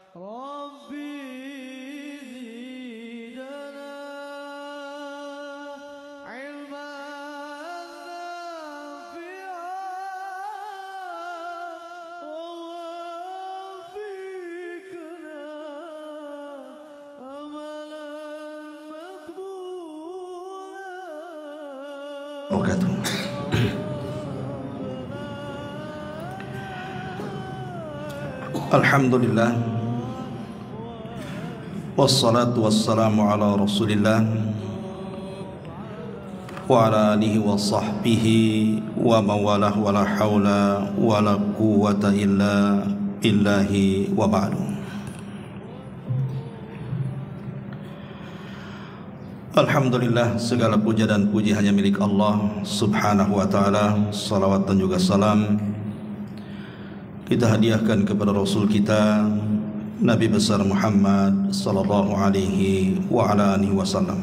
ربي زدنا علما نافعا ووفقنا عملا مقبولا. Alhamdulillah, wassalatu wassalamu ala rasulillah wa ala alihi wa sahbihi wa mawalah wa la hawla wa la quwwata illa billahi wa ba'du. Alhamdulillah, segala puja dan puji hanya milik Allah subhanahu wa ta'ala. Salawat dan juga salam kita hadiahkan kepada Rasul kita Nabi besar Muhammad sallallahu alaihi wa ala alihi wasallam.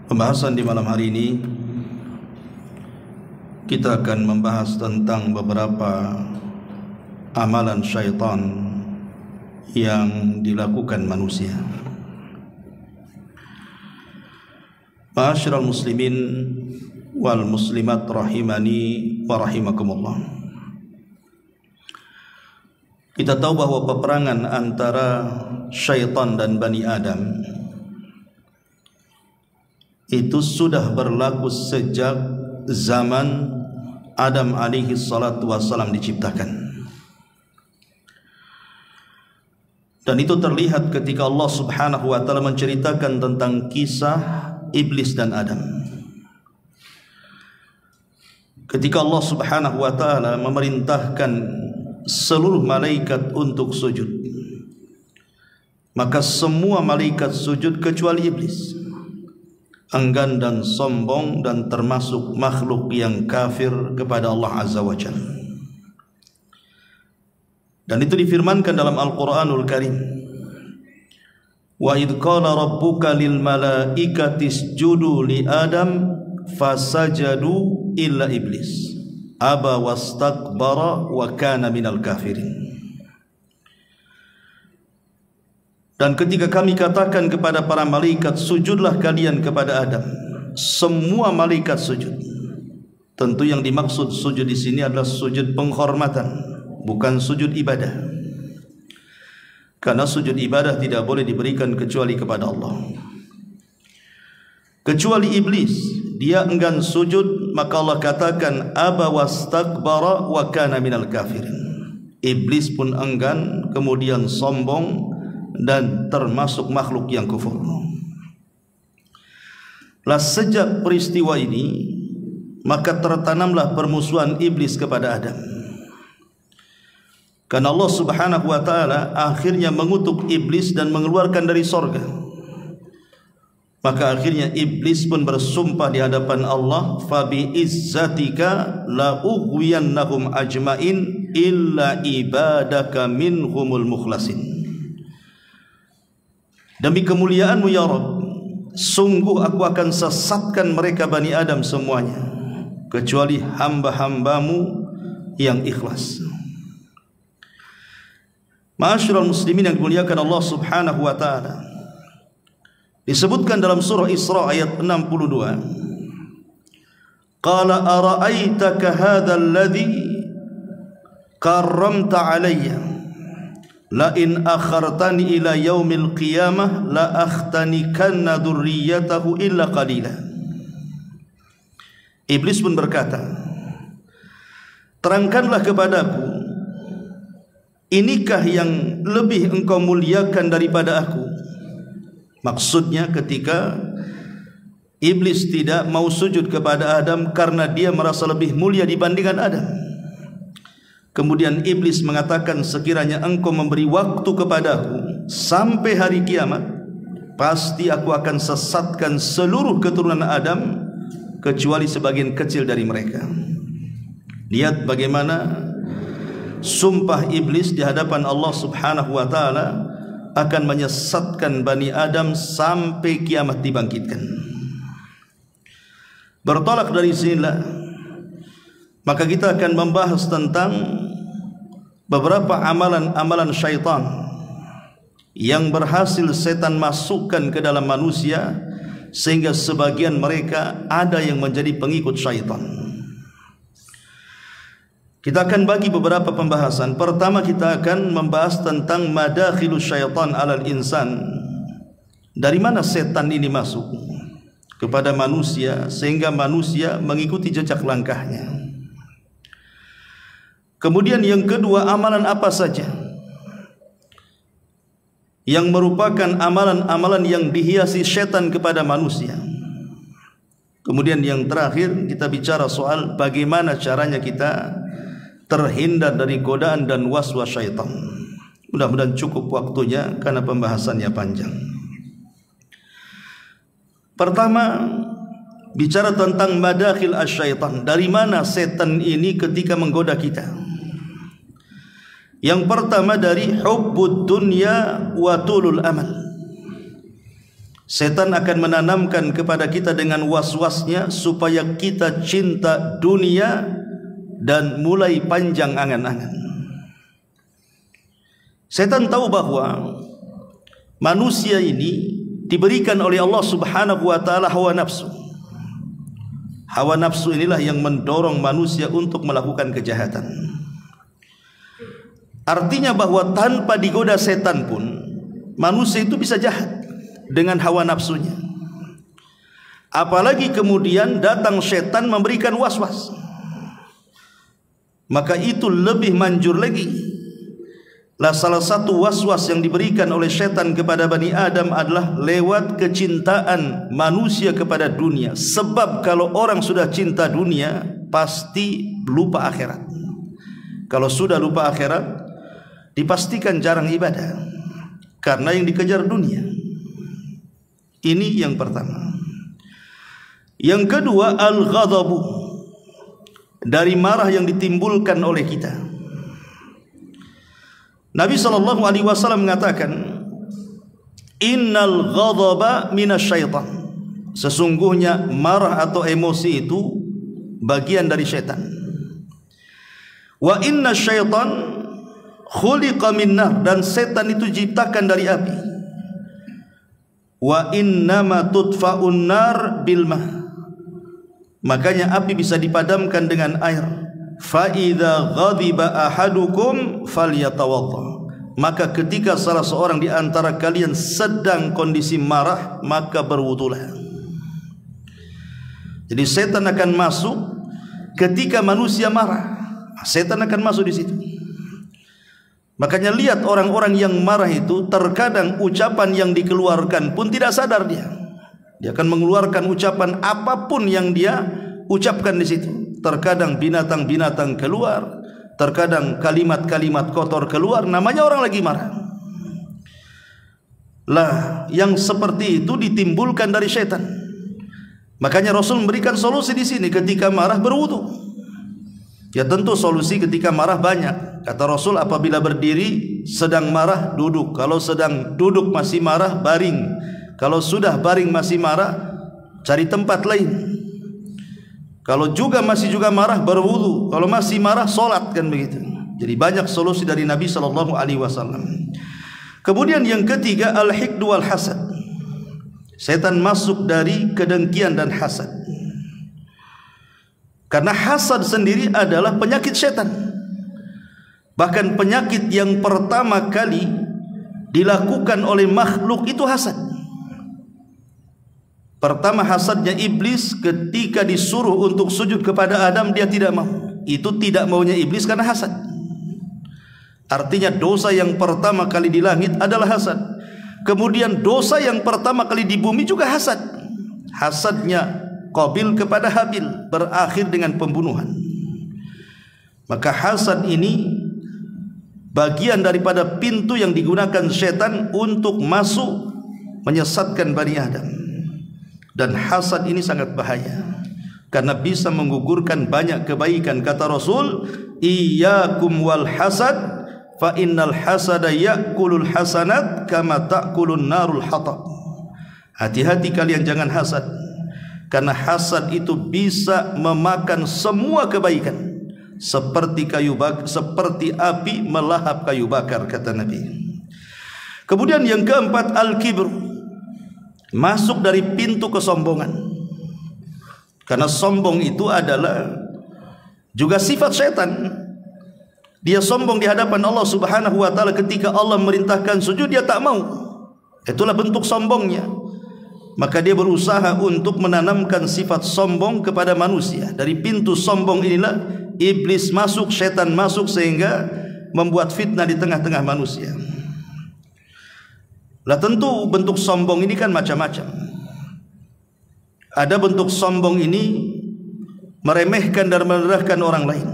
Pembahasan di malam hari ini kita akan membahas tentang beberapa amalan syaitan yang dilakukan manusia. Ma'asyiral muslimin wal muslimat rahimani wa rahimakumullah. Kita tahu bahwa peperangan antara syaitan dan Bani Adam itu sudah berlaku sejak zaman Adam alaihi salatu wassalam diciptakan. Dan itu terlihat ketika Allah subhanahu wa ta'ala menceritakan tentang kisah Iblis dan Adam. Ketika Allah subhanahu wa ta'ala memerintahkan seluruh malaikat untuk sujud, maka semua malaikat sujud kecuali Iblis, enggan dan sombong dan termasuk makhluk yang kafir kepada Allah azza wa jalla. Dan itu difirmankan dalam Al-Quranul Karim, wa idh qala rabbuka lil malaikati isjudu li Adam fasajadu illa iblis aba wastakbara wa kana minal kafirin. Dan ketika kami katakan kepada para malaikat, sujudlah kalian kepada Adam, semua malaikat sujud. Tentu yang dimaksud sujud di sini adalah sujud penghormatan, bukan sujud ibadah. Karena sujud ibadah tidak boleh diberikan kecuali kepada Allah. Kecuali iblis, dia enggan sujud, maka Allah katakan aba wastakbara wa kana minal kafirin. Iblis pun enggan, kemudian sombong dan termasuk makhluk yang kufur. Lah sejak peristiwa ini, maka tertanamlah permusuhan iblis kepada Adam. Karena Allah subhanahu wa ta'ala akhirnya mengutuk iblis dan mengeluarkan dari sorga. Maka akhirnya iblis pun bersumpah di hadapan Allah, fabi izzatika la ughwiyannahum ajmain illa ibadaka minhumul mukhlasin. Demi kemuliaanmu ya Rabb, sungguh aku akan sesatkan mereka Bani Adam semuanya, kecuali hamba-hambamu yang ikhlas. Ma'asyiral muslimin yang dimuliakan Allah subhanahu wa ta'ala, disebutkan dalam surah Isra ayat 62, qala ara'aitaka hadha alladhi karramta alayya la in akhartani ila yaumil qiyamah la akhtanikanna dhurriyyatahu illa qalila. Iblis pun berkata, terangkanlah kepadaku, inikah yang lebih engkau muliakan daripada aku? Maksudnya ketika iblis tidak mau sujud kepada Adam karena dia merasa lebih mulia dibandingkan Adam. Kemudian iblis mengatakan, sekiranya engkau memberi waktu kepadaku sampai hari kiamat, pasti aku akan sesatkan seluruh keturunan Adam kecuali sebagian kecil dari mereka. Lihat bagaimana sumpah iblis di hadapan Allah subhanahu wa ta'ala akan menyesatkan Bani Adam sampai kiamat dibangkitkan. Bertolak dari sinilah, maka kita akan membahas tentang beberapa amalan-amalan syaitan yang berhasil setan masukkan ke dalam manusia, sehingga sebagian mereka ada yang menjadi pengikut syaitan. Kita akan bagi beberapa pembahasan. Pertama, kita akan membahas tentang madakhilus syaitan alal insan. Dari mana setan ini masuk kepada manusia sehingga manusia mengikuti jejak langkahnya. Kemudian yang kedua, amalan apa saja yang merupakan amalan-amalan yang dihiasi setan kepada manusia. Kemudian yang terakhir, kita bicara soal bagaimana caranya kita terhindar dari godaan dan waswas syaitan. Mudah-mudahan cukup waktunya karena pembahasannya panjang. Pertama, bicara tentang madakhil asyaitan. Dari mana setan ini ketika menggoda kita? Yang pertama, dari hubbud dunya wa tulul amal. Setan akan menanamkan kepada kita dengan was-wasnya supaya kita cinta dunia dan mulai panjang angan-angan. Setan tahu bahwa manusia ini diberikan oleh Allah Subhanahu wa taala hawa nafsu. Hawa nafsu inilah yang mendorong manusia untuk melakukan kejahatan. Artinya bahwa tanpa digoda setan pun manusia itu bisa jahat dengan hawa nafsunya. Apalagi kemudian datang setan memberikan was-was, maka itu lebih manjur lagi. Lah, salah satu was-was yang diberikan oleh setan kepada Bani Adam adalah lewat kecintaan manusia kepada dunia. Sebab kalau orang sudah cinta dunia, pasti lupa akhirat. Kalau sudah lupa akhirat, dipastikan jarang ibadah, karena yang dikejar dunia. Ini yang pertama. Yang kedua, al-ghadabu, dari marah yang ditimbulkan oleh kita. Nabi SAW mengatakan, innal ghadaba minasyaitan. Sesungguhnya marah atau emosi itu bagian dari syaitan. Wa inna syaitan khuliqa min nar, dan setan itu diciptakan dari api. Wa innama tudfa'un nar bil ma, makanya api bisa dipadamkan dengan air. Fa idza ghadiba ahadukum falyatawadda, maka ketika salah seorang di antara kalian sedang kondisi marah, maka berwudulah. Jadi setan akan masuk ketika manusia marah. Setan akan masuk di situ. Makanya lihat orang-orang yang marah itu, terkadang ucapan yang dikeluarkan pun tidak sadar dia. Dia akan mengeluarkan ucapan apapun yang dia ucapkan di situ. Terkadang binatang-binatang keluar, terkadang kalimat-kalimat kotor keluar, namanya orang lagi marah. Lah, yang seperti itu ditimbulkan dari setan. Makanya Rasul memberikan solusi di sini, ketika marah berwudu. Ya tentu solusi ketika marah banyak. Kata Rasul, apabila berdiri sedang marah, duduk. Kalau sedang duduk masih marah, baring. Kalau sudah baring masih marah, cari tempat lain. Kalau juga masih marah, berwudu. Kalau masih marah, solat, kan begitu. Jadi banyak solusi dari Nabi SAW. Kemudian yang ketiga, al-hiqdu wal hasad. Setan masuk dari kedengkian dan hasad. Karena hasad sendiri adalah penyakit setan. Bahkan penyakit yang pertama kali dilakukan oleh makhluk itu hasad. Pertama, hasadnya iblis ketika disuruh untuk sujud kepada Adam, dia tidak mau. Itu tidak maunya iblis karena hasad. Artinya dosa yang pertama kali di langit adalah hasad. Kemudian dosa yang pertama kali di bumi juga hasad. Hasadnya Qabil kepada Habil berakhir dengan pembunuhan. Maka hasad ini bagian daripada pintu yang digunakan setan untuk masuk menyesatkan Bani Adam. Dan hasad ini sangat bahaya karena bisa menggugurkan banyak kebaikan. Kata Rasul, iyyakum wal hasad fa innal hasada ya'kulul hasanat kama ta'kulun narul hatab. Hati-hati kalian jangan hasad, karena hasad itu bisa memakan semua kebaikan seperti api melahap kayu bakar, kata Nabi. Kemudian yang keempat, al-kibr, masuk dari pintu kesombongan. Karena sombong itu adalah juga sifat setan. Dia sombong di hadapan Allah Subhanahu wa taala ketika Allah merintahkan sujud dia tak mau. Itulah bentuk sombongnya. Maka dia berusaha untuk menanamkan sifat sombong kepada manusia. Dari pintu sombong inilah iblis masuk, setan masuk, sehingga membuat fitnah di tengah-tengah manusia. Lah tentu bentuk sombong ini kan macam-macam. Ada bentuk sombong ini meremehkan dan merendahkan orang lain.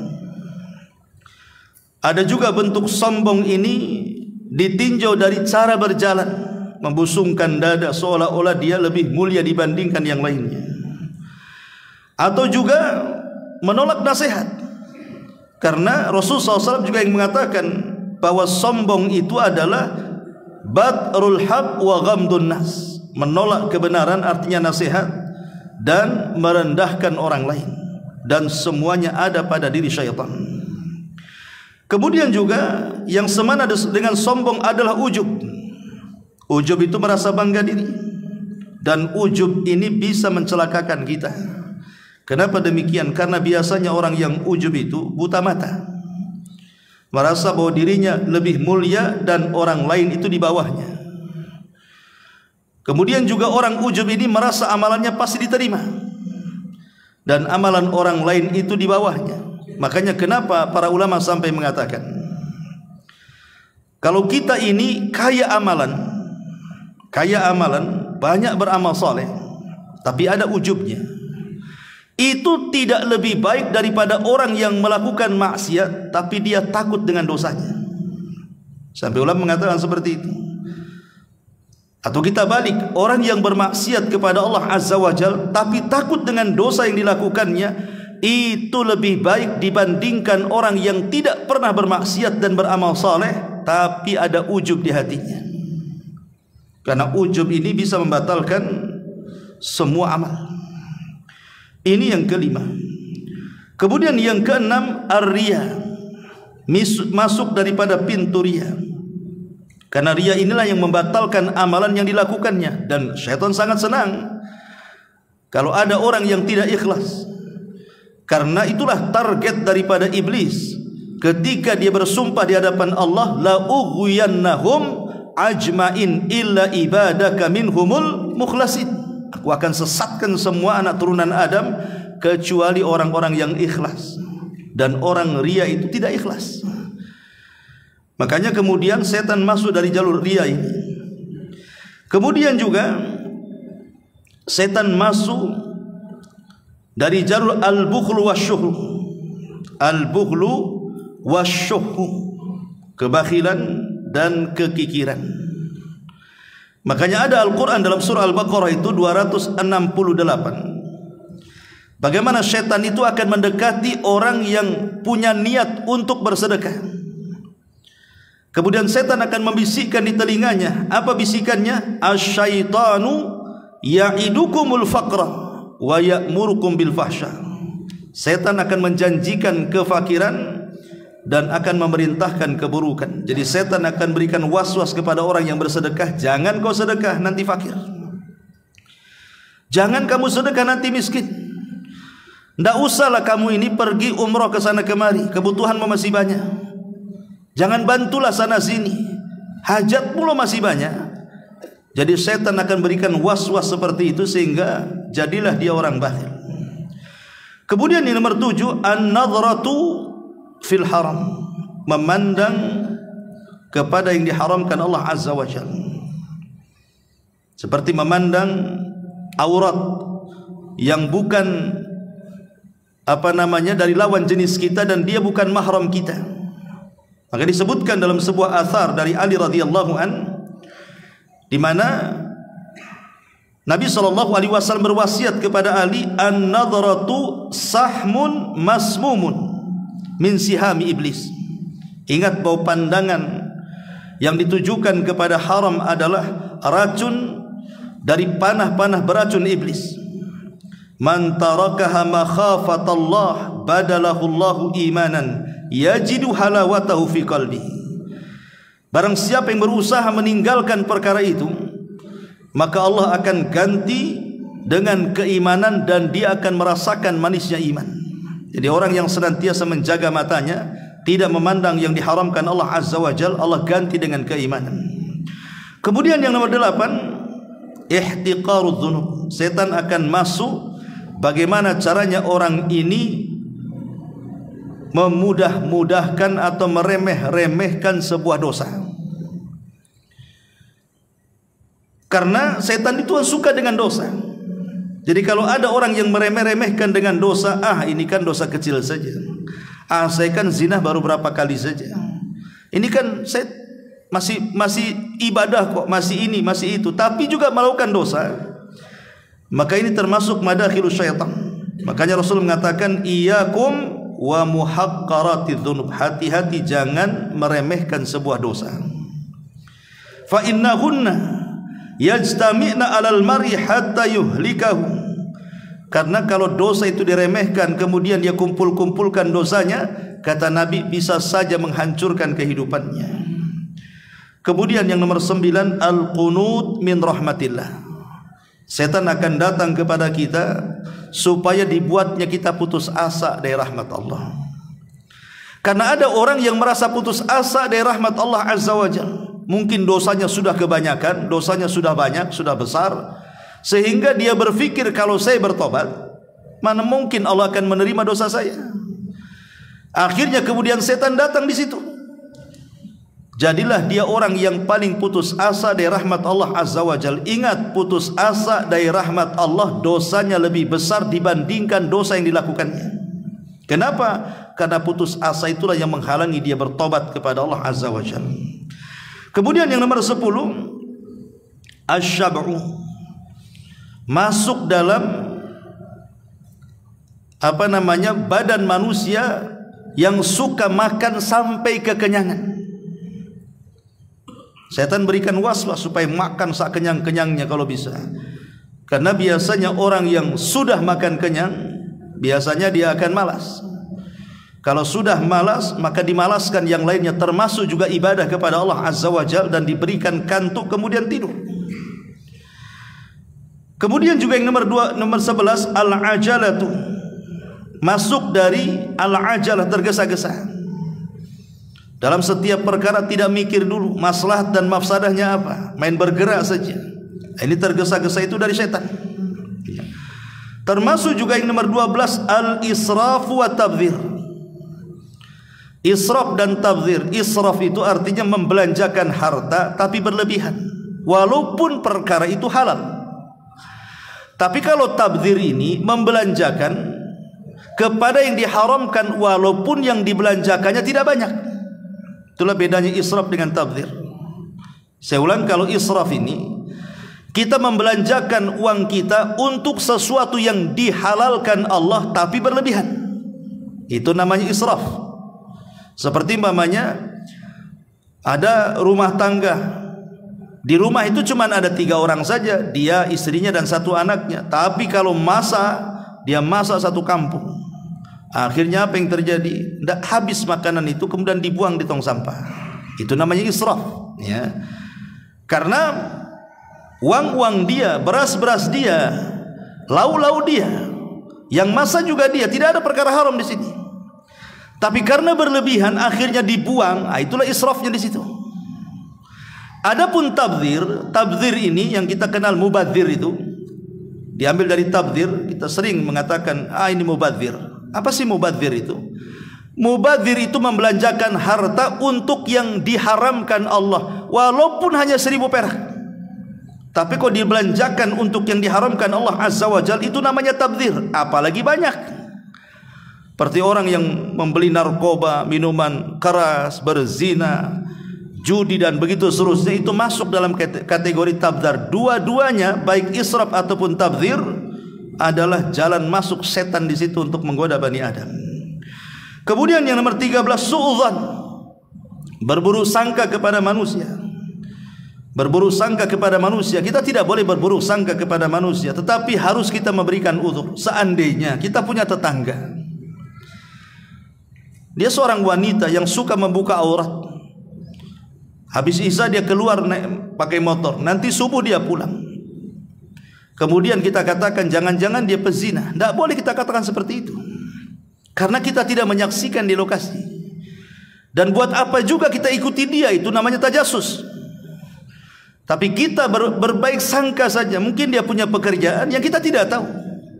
Ada juga bentuk sombong ini ditinjau dari cara berjalan, membusungkan dada seolah-olah dia lebih mulia dibandingkan yang lainnya. Atau juga menolak nasihat. Karena Rasulullah SAW juga yang mengatakan bahwa sombong itu adalah batrul haq wa ghamdun nas, menolak kebenaran artinya nasihat, dan merendahkan orang lain, dan semuanya ada pada diri syaitan. Kemudian juga yang semana dengan sombong adalah ujub. Ujub itu merasa bangga diri, dan ujub ini bisa mencelakakan kita. Kenapa demikian? Karena biasanya orang yang ujub itu buta mata, merasa bahwa dirinya lebih mulia dan orang lain itu di bawahnya. Kemudian juga orang ujub ini merasa amalannya pasti diterima, dan amalan orang lain itu di bawahnya. Makanya kenapa para ulama sampai mengatakan, kalau kita ini kaya amalan, banyak beramal soleh, tapi ada ujubnya, itu tidak lebih baik daripada orang yang melakukan maksiat tapi dia takut dengan dosanya. Sampai ulama mengatakan seperti itu. Atau kita balik, orang yang bermaksiat kepada Allah Azza wa Jal tapi takut dengan dosa yang dilakukannya, itu lebih baik dibandingkan orang yang tidak pernah bermaksiat dan beramal saleh tapi ada ujub di hatinya. Karena ujub ini bisa membatalkan semua amal. Ini yang kelima. Kemudian yang keenam, ar-riya, masuk daripada pintu riya. Karena riya inilah yang membatalkan amalan yang dilakukannya, dan syaitan sangat senang kalau ada orang yang tidak ikhlas. Karena itulah target daripada iblis ketika dia bersumpah di hadapan Allah, la ughwiyannahum ajmain illa ibadaka minhumul mukhlasin. Aku akan sesatkan semua anak turunan Adam kecuali orang-orang yang ikhlas. Dan orang riya itu tidak ikhlas. Makanya kemudian setan masuk dari jalur riya ini. Kemudian juga setan masuk dari jalur al-bukhlu wasyuhu. Al-bukhlu wasyuhu, kebakhilan dan kekikiran. Makanya ada Al-Quran dalam surah Al-Baqarah itu 268. Bagaimana setan itu akan mendekati orang yang punya niat untuk bersedekah. Kemudian setan akan membisikkan di telinganya. Apa bisikannya? Asyaitanu ya'idukumul faqra wa ya'murukum bil fahsya. Setan akan menjanjikan kefakiran dan akan memerintahkan keburukan. Jadi setan akan berikan was-was kepada orang yang bersedekah, jangan kau sedekah nanti fakir. Jangan kamu sedekah nanti miskin. Tidak usahlah kamu ini pergi umrah ke sana kemari, kebutuhanmu masih banyak. Jangan bantulah sana sini, hajatmu lo masih banyak. Jadi setan akan berikan was-was seperti itu sehingga jadilah dia orang bakhil. Kemudian yang nomor 7, an-nadhratu fil haram, memandang kepada yang diharamkan Allah Azza wa Jalla. Seperti memandang aurat yang bukan dari lawan jenis kita dan dia bukan mahram kita. Maka disebutkan dalam sebuah athar dari Ali radhiyallahu an, di mana Nabi SAW berwasiat kepada Ali, an-nadhratu sahmun masmumun min sihami iblis. Ingat bahwa pandangan yang ditujukan kepada haram adalah racun dari panah-panah beracun iblis. Man tarakaha makhafatallah badalahullahu imanan yajidu halawatahu fi qalbihi. Barang siapa yang berusaha meninggalkan perkara itu, maka Allah akan ganti dengan keimanan dan dia akan merasakan manisnya iman. Jadi orang yang senantiasa menjaga matanya, tidak memandang yang diharamkan Allah Azza wa Jalla, Allah ganti dengan keimanan. Kemudian yang nomor 8, ihtiqarudz dzunub. Setan akan masuk bagaimana caranya orang ini memudah-mudahkan atau meremeh-remehkan sebuah dosa. Karena setan itu suka dengan dosa. Jadi kalau ada orang yang meremeh-remehkan dengan dosa, ini kan dosa kecil saja. Saya kan zina baru berapa kali saja. Ini kan saya masih ibadah kok, masih ini, masih itu, tapi juga melakukan dosa. Maka ini termasuk madakhilus syaitan. Makanya Rasul mengatakan iyyakum wa muhaqqaratidz dzunub. Hati-hati jangan meremehkan sebuah dosa. Fa innahunna yajtami'na 'alal mar'i hatta yuhlikahu. Karena kalau dosa itu diremehkan kemudian dia kumpul-kumpulkan dosanya, kata Nabi bisa saja menghancurkan kehidupannya. Kemudian yang nomor 9, al-qunut min rahmatillah. Setan akan datang kepada kita supaya dibuatnya kita putus asa dari rahmat Allah. Karena ada orang yang merasa putus asa dari rahmat Allah Azza wa Jalla. Mungkin dosanya sudah kebanyakan, dosanya sudah banyak, sudah besar, sehingga dia berpikir kalau saya bertobat, mana mungkin Allah akan menerima dosa saya. Akhirnya kemudian setan datang di situ. Jadilah dia orang yang paling putus asa dari rahmat Allah Azza wa Jalla. Ingat, putus asa dari rahmat Allah dosanya lebih besar dibandingkan dosa yang dilakukannya. Kenapa? Karena putus asa itulah yang menghalangi dia bertobat kepada Allah Azza wa Jalla. Kemudian yang nomor 10, asyab'u, masuk dalam badan manusia yang suka makan sampai kekenyangan. Setan berikan waswas supaya makan sak kenyang-kenyangnya kalau bisa. Karena biasanya orang yang sudah makan kenyang, biasanya dia akan malas. Kalau sudah malas, maka dimalaskan yang lainnya, termasuk juga ibadah kepada Allah Azza wa Jalla, dan diberikan kantuk kemudian tidur. Kemudian juga yang nomor 11, al-ajalatu, masuk dari al-ajalah, tergesa-gesa. Dalam setiap perkara tidak mikir dulu maslahat dan mafsadahnya apa, main bergerak saja. Ini tergesa-gesa itu dari setan. Termasuk juga yang nomor 12, al-israfu wa tabdzir. Israf dan tabdzir. Israf itu artinya membelanjakan harta tapi berlebihan, walaupun perkara itu halal. Tapi kalau tabdzir ini membelanjakan kepada yang diharamkan walaupun yang dibelanjakannya tidak banyak. Itulah bedanya israf dengan tabdzir. Saya ulang, kalau israf ini kita membelanjakan uang kita untuk sesuatu yang dihalalkan Allah tapi berlebihan. Itu namanya israf. Seperti umpamanya ada rumah tangga, di rumah itu cuma ada 3 orang saja, dia, istrinya dan 1 anaknya. Tapi kalau dia masak 1 kampung. Akhirnya apa yang terjadi? Tidak habis makanan itu, kemudian dibuang di tong sampah. Itu namanya israf, ya. Karena uang-uang dia, beras-beras dia, lau-lau dia, yang masak juga dia, tidak ada perkara haram di sini. Tapi karena berlebihan akhirnya dibuang, itulah israfnya di situ. Adapun tabdzir ini yang kita kenal mubadzir, itu diambil dari tabdzir. Kita sering mengatakan ini mubadzir. Apa sih mubadzir itu? Mubadzir itu membelanjakan harta untuk yang diharamkan Allah, walaupun hanya 1000 perak. Tapi kalau dibelanjakan untuk yang diharamkan Allah Azza wa Jalla, itu namanya tabdzir. Apalagi banyak. Seperti orang yang membeli narkoba, minuman keras, berzina, judi dan begitu seterusnya, itu masuk dalam kategori tabdzir. Dua-duanya, baik israf ataupun tabdzir, adalah jalan masuk setan di situ untuk menggoda Bani Adam. Kemudian yang nomor 13, su'udzan, berburuk sangka kepada manusia. Berburuk sangka kepada manusia. Kita tidak boleh berburuk sangka kepada manusia, tetapi harus kita memberikan uzur. Seandainya kita punya tetangga, Dia seorang wanita yang suka membuka aurat. Habis isya dia keluar naik pakai motor, nanti subuh dia pulang. Kemudian kita katakan jangan-jangan dia pezina. Tidak boleh kita katakan seperti itu, karena kita tidak menyaksikan di lokasi. Dan buat apa juga kita ikuti dia, itu namanya tajasus. Tapi kita berbaik sangka saja, mungkin dia punya pekerjaan yang kita tidak tahu.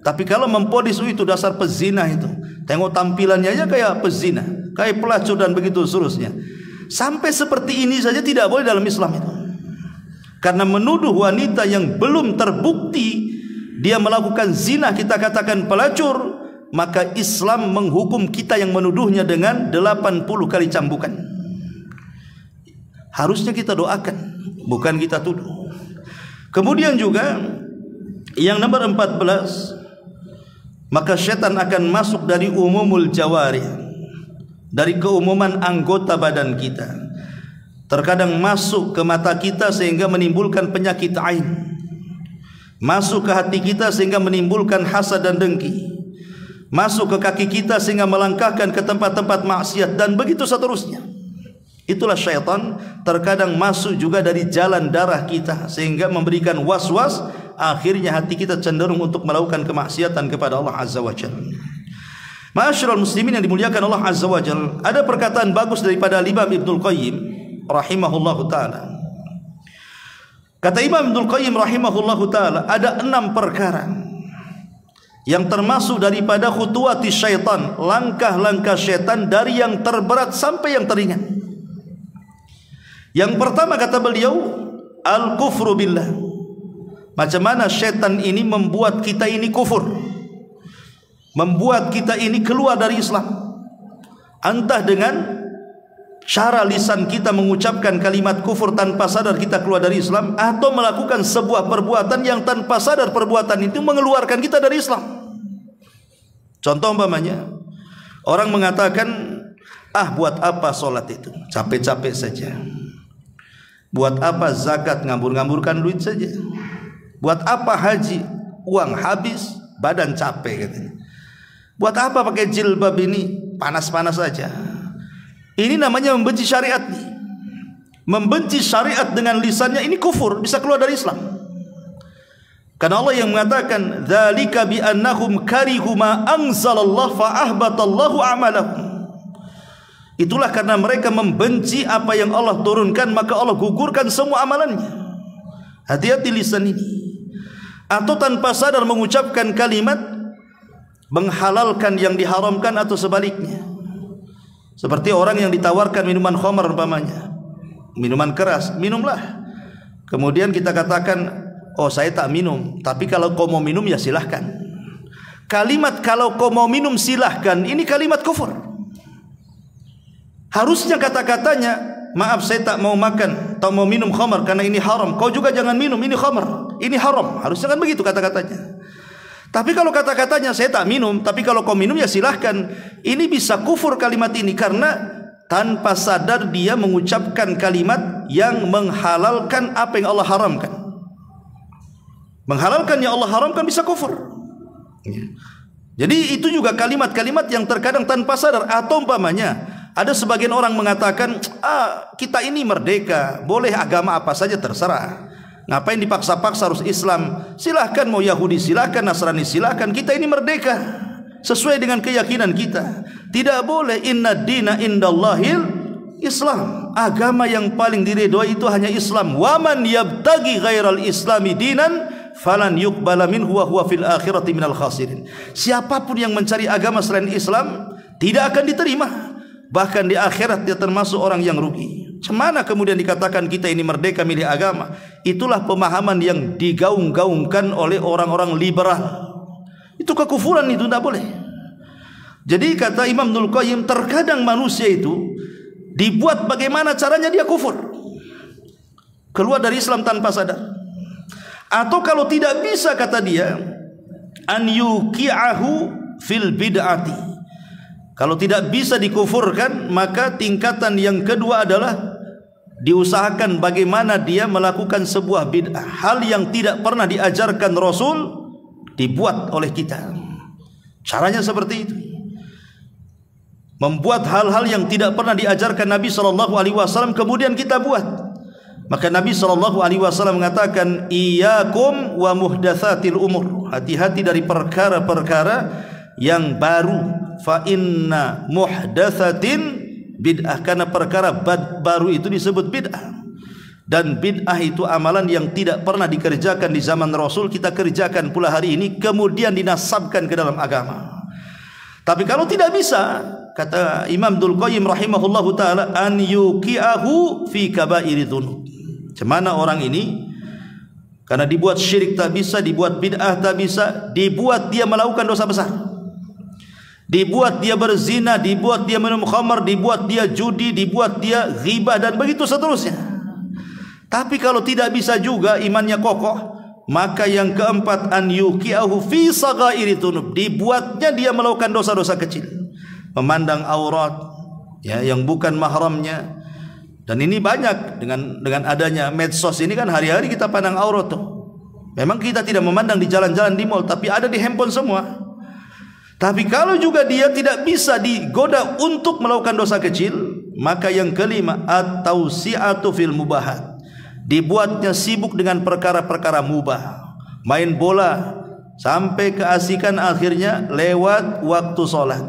Tapi kalau memponis itu dasar pezina itu, tengok tampilannya aja kayak pezina, kayak pelacur dan begitu seterusnya. Sampai seperti ini saja tidak boleh dalam Islam itu. Karena menuduh wanita yang belum terbukti dia melakukan zina, kita katakan pelacur, maka Islam menghukum kita yang menuduhnya dengan 80 kali cambukan. Harusnya kita doakan, bukan kita tuduh. Kemudian juga yang nomor 14, maka syaitan akan masuk dari umumul jawari, dari keumuman anggota badan kita. Terkadang masuk ke mata kita sehingga menimbulkan penyakit ain, masuk ke hati kita sehingga menimbulkan hasad dan dengki, masuk ke kaki kita sehingga melangkahkan ke tempat-tempat maksiat, dan begitu seterusnya. Itulah syaitan. Terkadang masuk juga dari jalan darah kita sehingga memberikan was-was, akhirnya hati kita cenderung untuk melakukan kemaksiatan kepada Allah Azza wa Jalla. Ma'asyiral muslimin yang dimuliakan Allah Azza wa Jalla, ada perkataan bagus daripada Imam Ibnul Qayyim rahimahullahu ta'ala. Kata Imam Ibnul Qayyim rahimahullahu ta'ala, ada 6 perkara yang termasuk daripada khutuwati syaitan, langkah-langkah syaitan, dari yang terberat sampai yang teringan. Yang pertama kata beliau, al-kufru billah. Macam mana syaitan ini membuat kita ini kufur, membuat kita ini keluar dari Islam. Entah dengan cara lisan kita mengucapkan kalimat kufur tanpa sadar kita keluar dari Islam, atau melakukan sebuah perbuatan yang tanpa sadar perbuatan itu mengeluarkan kita dari Islam. Contoh umpamanya, orang mengatakan, buat apa solat itu, capek-capek saja. Buat apa zakat, ngambur-ngamburkan duit saja. Buat apa haji, uang habis, badan capek katanya. Buat apa pakai jilbab ini, panas-panas saja. Ini namanya membenci syariat nih. Membenci syariat dengan lisannya, ini kufur, bisa keluar dari Islam. Karena Allah yang mengatakan, dzalika bi annahum karihu ma anzalallahu fa ahbatallahu a'malahum. Itulah karena mereka membenci apa yang Allah turunkan, maka Allah gugurkan semua amalannya. Hati-hati lisan ini. Atau tanpa sadar mengucapkan kalimat menghalalkan yang diharamkan, atau sebaliknya. Seperti orang yang ditawarkan minuman khamar umpamanya, minuman keras, minumlah. Kemudian kita katakan, saya tak minum, tapi kalau kau mau minum ya silahkan. Kalimat kalau kau mau minum silahkan, ini kalimat kufur. Harusnya kata-katanya, maaf saya tak mau makan atau mau minum khamar karena ini haram. Kau juga jangan minum, ini khamar, ini haram. Harusnya kan begitu kata-katanya. Tapi kalau kata-katanya saya tak minum, tapi kalau kau minum ya silahkan, ini bisa kufur kalimat ini, karena tanpa sadar dia mengucapkan kalimat yang menghalalkan apa yang Allah haramkan. Menghalalkan yang Allah haramkan bisa kufur. Jadi itu juga kalimat-kalimat yang terkadang tanpa sadar. Atau umpamanya ada sebagian orang mengatakan, kita ini merdeka, boleh agama apa saja terserah. Ngapain dipaksa-paksa harus Islam? Silahkan, mau Yahudi silahkan, Nasrani silahkan, kita ini merdeka sesuai dengan keyakinan kita. Tidak boleh. Inna dina indallahil Islam. Agama yang paling diridhoi itu hanya Islam. Waman yabtagi ghairal islami dinan falan yuqbala minhu wa huwa fil akhirati minal khasirin. Siapapun yang mencari agama selain Islam tidak akan diterima, bahkan di akhirat dia termasuk orang yang rugi. Cemana kemudian dikatakan kita ini merdeka milih agama? Itulah pemahaman yang digaung-gaungkan oleh orang-orang liberal. Itu kekufuran, itu tidak boleh. Jadi kata Imam Ibnul Qayyim, terkadang manusia itu dibuat bagaimana caranya dia kufur, keluar dari Islam tanpa sadar. Atau kalau tidak bisa, kata dia, an yuqi'ahu fil bid'ati. Kalau tidak bisa dikufurkan, maka tingkatan yang kedua adalah diusahakan bagaimana dia melakukan sebuah bid'ah, hal yang tidak pernah diajarkan Rasul, dibuat oleh kita. Caranya seperti itu. membuat hal-hal yang tidak pernah diajarkan Nabi SAW, kemudian kita buat. Maka Nabi SAW mengatakan, iyyakum wa muhdatsatil umur, hati-hati dari perkara-perkara yang baru. Fa inna muhdatsatin bid'ah, karena perkara baru itu disebut bid'ah. Dan bid'ah itu amalan yang tidak pernah dikerjakan di zaman Rasul, kita kerjakan pula hari ini, kemudian dinasabkan ke dalam agama. Tapi kalau tidak bisa, kata Imam Dzul Qayyim rahimahullahu taala, an yuqi'ahu fi kaba'iri dzunub. Cemana orang ini karena dibuat syirik tak bisa, dibuat bid'ah tak bisa, dibuat dia melakukan dosa besar, dibuat dia berzina, dibuat dia minum khamar, dibuat dia judi, dibuat dia ghibah, dan begitu seterusnya. Tapi kalau tidak bisa juga imannya kokoh, maka yang keempat, an yuqi'ahu fi saghairi dzunub, dibuatnya dia melakukan dosa-dosa kecil, memandang aurat ya yang bukan mahramnya. Dan ini banyak dengan adanya medsos ini kan, hari-hari kita pandang aurat tuh. Memang kita tidak memandang di jalan-jalan di mall, tapi ada di handphone semua. Tapi kalau juga dia tidak bisa digoda untuk melakukan dosa kecil, maka yang kelima, at-tausi'atu fil mubahat, dibuatnya sibuk dengan perkara-perkara mubah, main bola sampai keasikan, akhirnya lewat waktu sholat,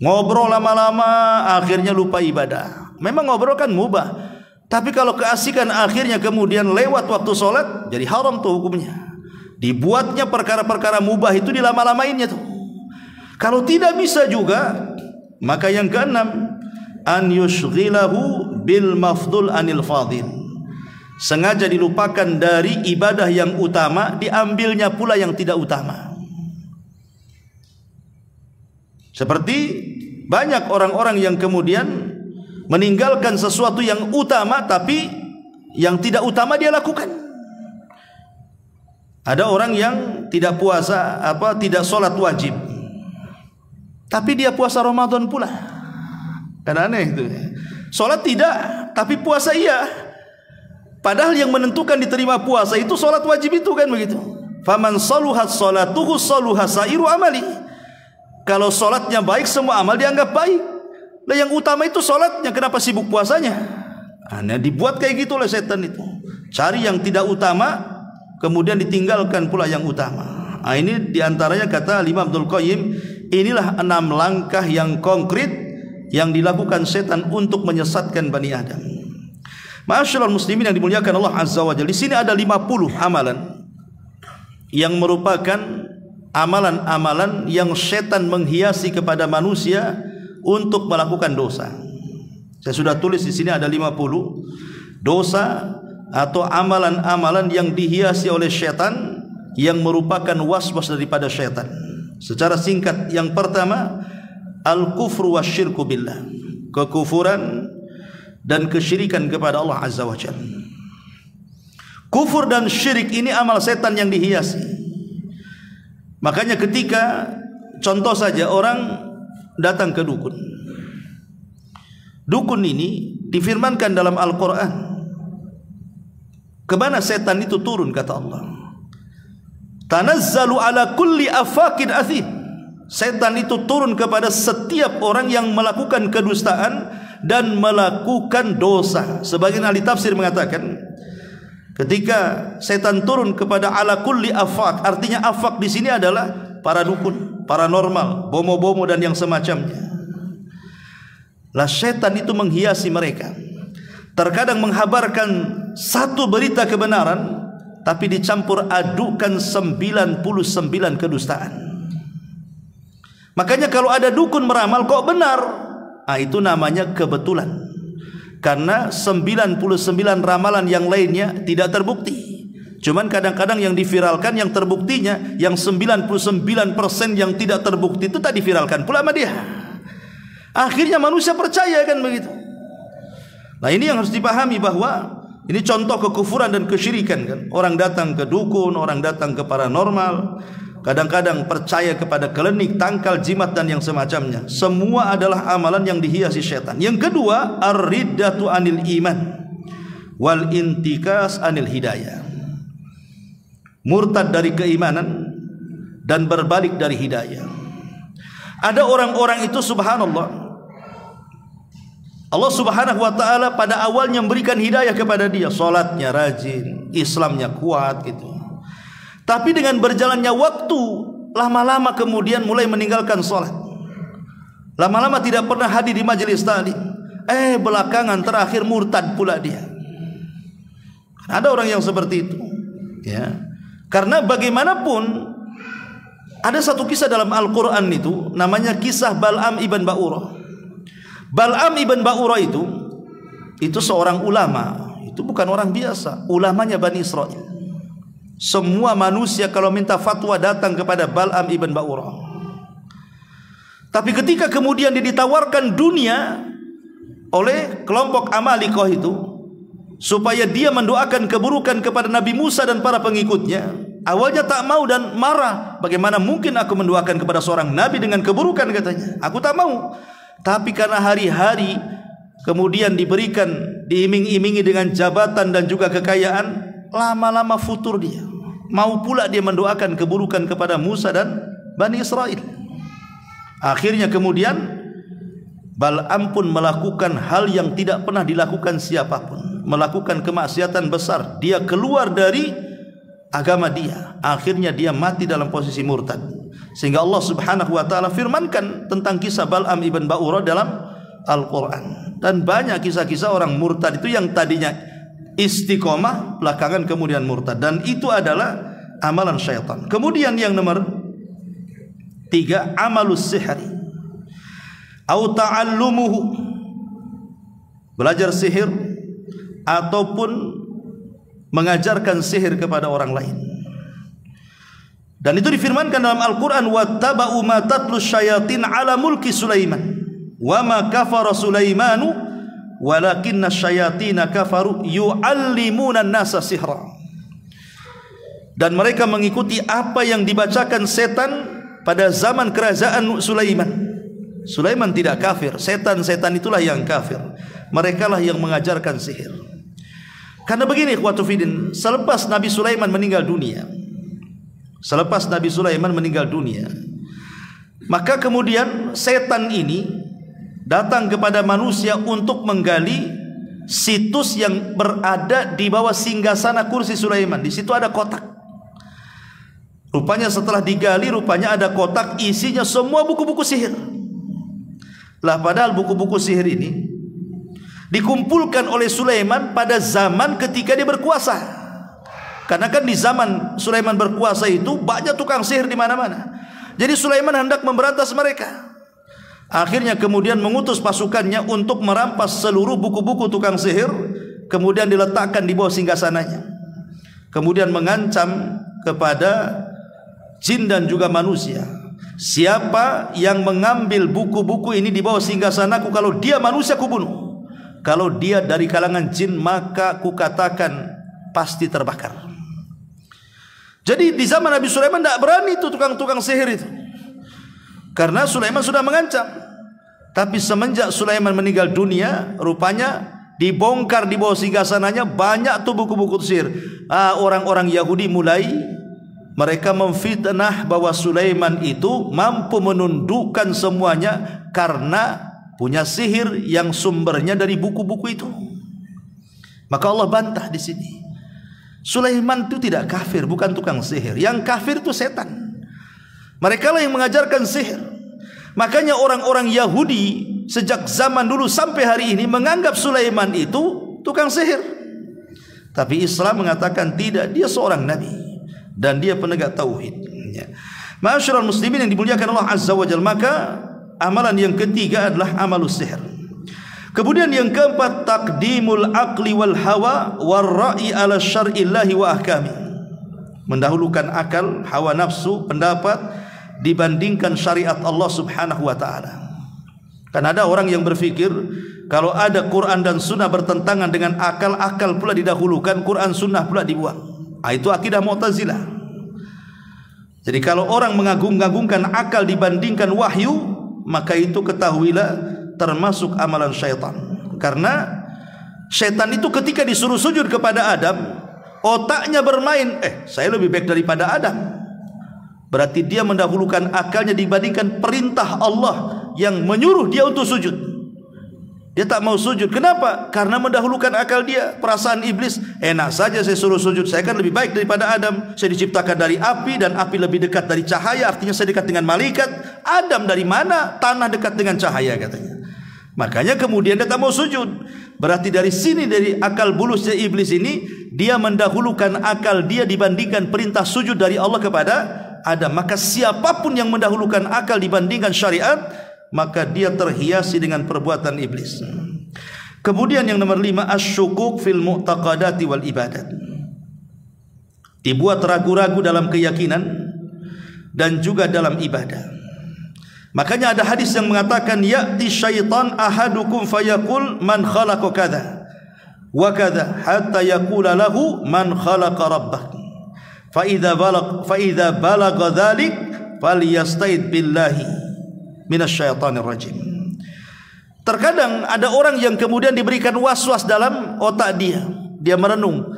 ngobrol lama-lama, akhirnya lupa ibadah. Memang ngobrol kan mubah, tapi kalau keasikan akhirnya kemudian lewat waktu sholat, jadi haram tuh hukumnya. Dibuatnya perkara-perkara mubah itu dilama-lamainnya tuh. Kalau tidak bisa juga, maka yang keenam, an yushghilahu bil mafdul anil fadil, sengaja dilupakan dari ibadah yang utama, diambilnya pula yang tidak utama. Seperti banyak orang-orang yang kemudian meninggalkan sesuatu yang utama, tapi yang tidak utama dia lakukan. Ada orang yang tidak puasa, tidak sholat wajib, tapi dia puasa Ramadan pula. Kan aneh itu. Sholat tidak, tapi puasa iya. Padahal yang menentukan diterima puasa itu sholat wajib itu, kan begitu. Faman saluhat sholatuhu saluha sairu amali. Kalau sholatnya baik, semua amal dianggap baik. Lah yang utama itu sholatnya, kenapa sibuk puasanya? Nah, dibuat kayak gitu oleh setan itu. Cari yang tidak utama, kemudian ditinggalkan pula yang utama. Nah, ini diantaranya kata Imam Dzul Qayyim, inilah 6 langkah yang konkret yang dilakukan setan untuk menyesatkan Bani Adam. Ma'asyiral muslimin yang dimuliakan Allah Azza wa Jalla, di sini ada 50 amalan yang merupakan amalan-amalan yang setan menghiasi kepada manusia untuk melakukan dosa. Saya sudah tulis di sini ada 50 dosa atau amalan-amalan yang dihiasi oleh setan, yang merupakan waswas daripada setan. Secara singkat, yang pertama, al-kufru wasyirku billah, kekufuran dan kesyirikan kepada Allah Azza wa Jalla. Kufur dan syirik ini amal setan yang dihiasi. Makanya ketika, contoh saja, orang datang ke dukun. Dukun ini difirmankan dalam Al-Quran, kemana setan itu turun, kata Allah, tanazzalu ala kulli afakin athim. Setan itu turun kepada setiap orang yang melakukan kedustaan dan melakukan dosa. Sebagian ahli tafsir mengatakan, ketika setan turun kepada ala kulli afak, artinya afak di sini adalah para dukun, paranormal, bomo-bomo dan yang semacamnya. Lah setan itu menghiasi mereka. Terkadang menghabarkan satu berita kebenaran, tapi dicampur adukan 99 kedustaan. Makanya kalau ada dukun meramal kok benar, itu namanya kebetulan. Karena 99 ramalan yang lainnya tidak terbukti. Cuman kadang-kadang yang diviralkan, yang terbuktinya, yang 99% yang tidak terbukti itu tak diviralkan pula sama dia. Akhirnya manusia percaya, kan begitu. Nah, ini yang harus dipahami, bahwa ini contoh kekufuran dan kesyirikan, kan. Orang datang ke dukun, orang datang ke paranormal, kadang-kadang percaya kepada klinik, tangkal, jimat dan yang semacamnya. Semua adalah amalan yang dihiasi syaitan. Yang kedua, ar-riddatu anil iman wal intikas anil hidayah. Murtad dari keimanan dan berbalik dari hidayah. Ada orang-orang itu subhanallah, Allah Subhanahu wa taala pada awalnya memberikan hidayah kepada dia, salatnya rajin, Islamnya kuat gitu. Tapi dengan berjalannya waktu, lama-lama kemudian mulai meninggalkan salat. Lama-lama tidak pernah hadir di majelis taklim. Belakangan terakhir murtad pula dia. Ada orang yang seperti itu, ya. Karena bagaimanapun ada satu kisah dalam Al-Qur'an itu namanya kisah Bal'am ibn Ba'urah. Bal'am ibn Ba'urah itu seorang ulama. Itu bukan orang biasa, ulamanya Bani Israel. Semua manusia kalau minta fatwa datang kepada Bal'am ibn Ba'urah. Tapi ketika kemudian dia ditawarkan dunia oleh kelompok Amalikoh itu supaya dia mendoakan keburukan kepada Nabi Musa dan para pengikutnya, awalnya tak mau dan marah. Bagaimana mungkin aku mendoakan kepada seorang nabi dengan keburukan, katanya. Aku tak mau. Tapi karena hari-hari kemudian diberikan, diiming-imingi dengan jabatan dan juga kekayaan, lama-lama futur dia. Mau pula dia mendoakan keburukan kepada Musa dan Bani Israel. Akhirnya kemudian Bal'am pun melakukan hal yang tidak pernah dilakukan siapapun, melakukan kemaksiatan besar. Dia keluar dari agama dia. Akhirnya dia mati dalam posisi murtad. Sehingga Allah Subhanahu wa taala firmankan tentang kisah Bal'am ibn Ba'urah dalam Al-Qur'an. Dan banyak kisah-kisah orang murtad itu yang tadinya istiqomah, belakangan kemudian murtad. Dan itu adalah amalan syaitan. Kemudian yang nomor 3, amalus sihri au ta'allumuhu, belajar sihir ataupun mengajarkan sihir kepada orang lain. Dan itu difirmankan dalam Al-Qur'an, wattaba'u ma tatlu syayatin ala mulki Sulaiman wa ma kafara Sulaimanu walakinna syayatina kafaru yu'allimuna an-nasa sihra. Dan mereka mengikuti apa yang dibacakan setan pada zaman kerajaan Sulaiman. Sulaiman tidak kafir, setan-setan itulah yang kafir. Mereka lah yang mengajarkan sihir. Karena begini, ikhwatu fiddin, selepas Nabi Sulaiman meninggal dunia, maka kemudian setan ini datang kepada manusia untuk menggali situs yang berada di bawah singgasana kursi Sulaiman. Di situ ada kotak. Rupanya setelah digali, rupanya ada kotak isinya semua buku-buku sihir. Lah padahal buku-buku sihir ini dikumpulkan oleh Sulaiman pada zaman ketika dia berkuasa. Karena kan di zaman Sulaiman berkuasa itu banyak tukang sihir di mana-mana. Jadi Sulaiman hendak memberantas mereka. Akhirnya kemudian mengutus pasukannya untuk merampas seluruh buku-buku tukang sihir, kemudian diletakkan di bawah singgasananya. Kemudian mengancam kepada jin dan juga manusia, siapa yang mengambil buku-buku ini di bawah singgasanaku, kalau dia manusia kubunuh. Kalau dia dari kalangan jin, maka kukatakan pasti terbakar. Jadi di zaman Nabi Sulaiman tidak berani itu tukang-tukang sihir itu, karena Sulaiman sudah mengancam. Tapi semenjak Sulaiman meninggal dunia, rupanya dibongkar di bawah singgasananya banyak tuh buku-buku sihir. Orang-orang Yahudi mulai mereka memfitnah bahwa Sulaiman itu mampu menundukkan semuanya karena punya sihir yang sumbernya dari buku-buku itu. Maka Allah bantah di sini. Sulaiman itu tidak kafir, bukan tukang sihir. Yang kafir itu setan. Mereka lah yang mengajarkan sihir. Makanya orang-orang Yahudi sejak zaman dulu sampai hari ini menganggap Sulaiman itu tukang sihir. Tapi Islam mengatakan tidak, dia seorang nabi dan dia penegak tauhid. Ma'asyiral muslimin yang dimuliakan Allah Azza wa Jalla, maka amalan yang ketiga adalah amalus sihir. Kemudian yang keempat, taqdimul aqli wal hawa war ra'i ala syar'illahi wa ahkami. Mendahulukan akal, hawa nafsu, pendapat dibandingkan syariat Allah Subhanahu wa taala. Karena ada orang yang berpikir kalau ada Quran dan sunnah bertentangan dengan akal, akal pula didahulukan, Quran sunnah pula dibuang. Itu akidah Mu'tazilah. Jadi kalau orang mengagung-agungkan akal dibandingkan wahyu, maka itu ketahuilah termasuk amalan syaitan. Karena syaitan itu ketika disuruh sujud kepada Adam, otaknya bermain, saya lebih baik daripada Adam. Berarti dia mendahulukan akalnya dibandingkan perintah Allah yang menyuruh dia untuk sujud. Dia tak mau sujud. Kenapa? Karena mendahulukan akal dia. Perasaan iblis, enak saja saya suruh sujud, saya kan lebih baik daripada Adam. Saya diciptakan dari api, dan api lebih dekat dari cahaya, artinya saya dekat dengan malaikat. Adam dari mana? Tanah dekat dengan cahaya, katanya. Makanya kemudian dia tak mau sujud. Berarti dari sini, dari akal bulusnya iblis ini, dia mendahulukan akal dia dibandingkan perintah sujud dari Allah kepada Adam. Maka siapapun yang mendahulukan akal dibandingkan syariat, maka dia terhiasi dengan perbuatan iblis. Kemudian yang nomor 5, asyukuk fil mu'taqadati wal ibadat. Dibuat ragu-ragu dalam keyakinan dan juga dalam ibadah. Makanya ada hadis yang mengatakan, ya'ti syaitan ahadukum fayaqul man khalaqa kadza wa kadza hatta yaqula lahu man khalaqa rabbak. Fa idza balagha dzalik falyasta'id billahi minasyaitonir rajim. Terkadang ada orang yang kemudian diberikan was-was dalam otak dia. Dia merenung,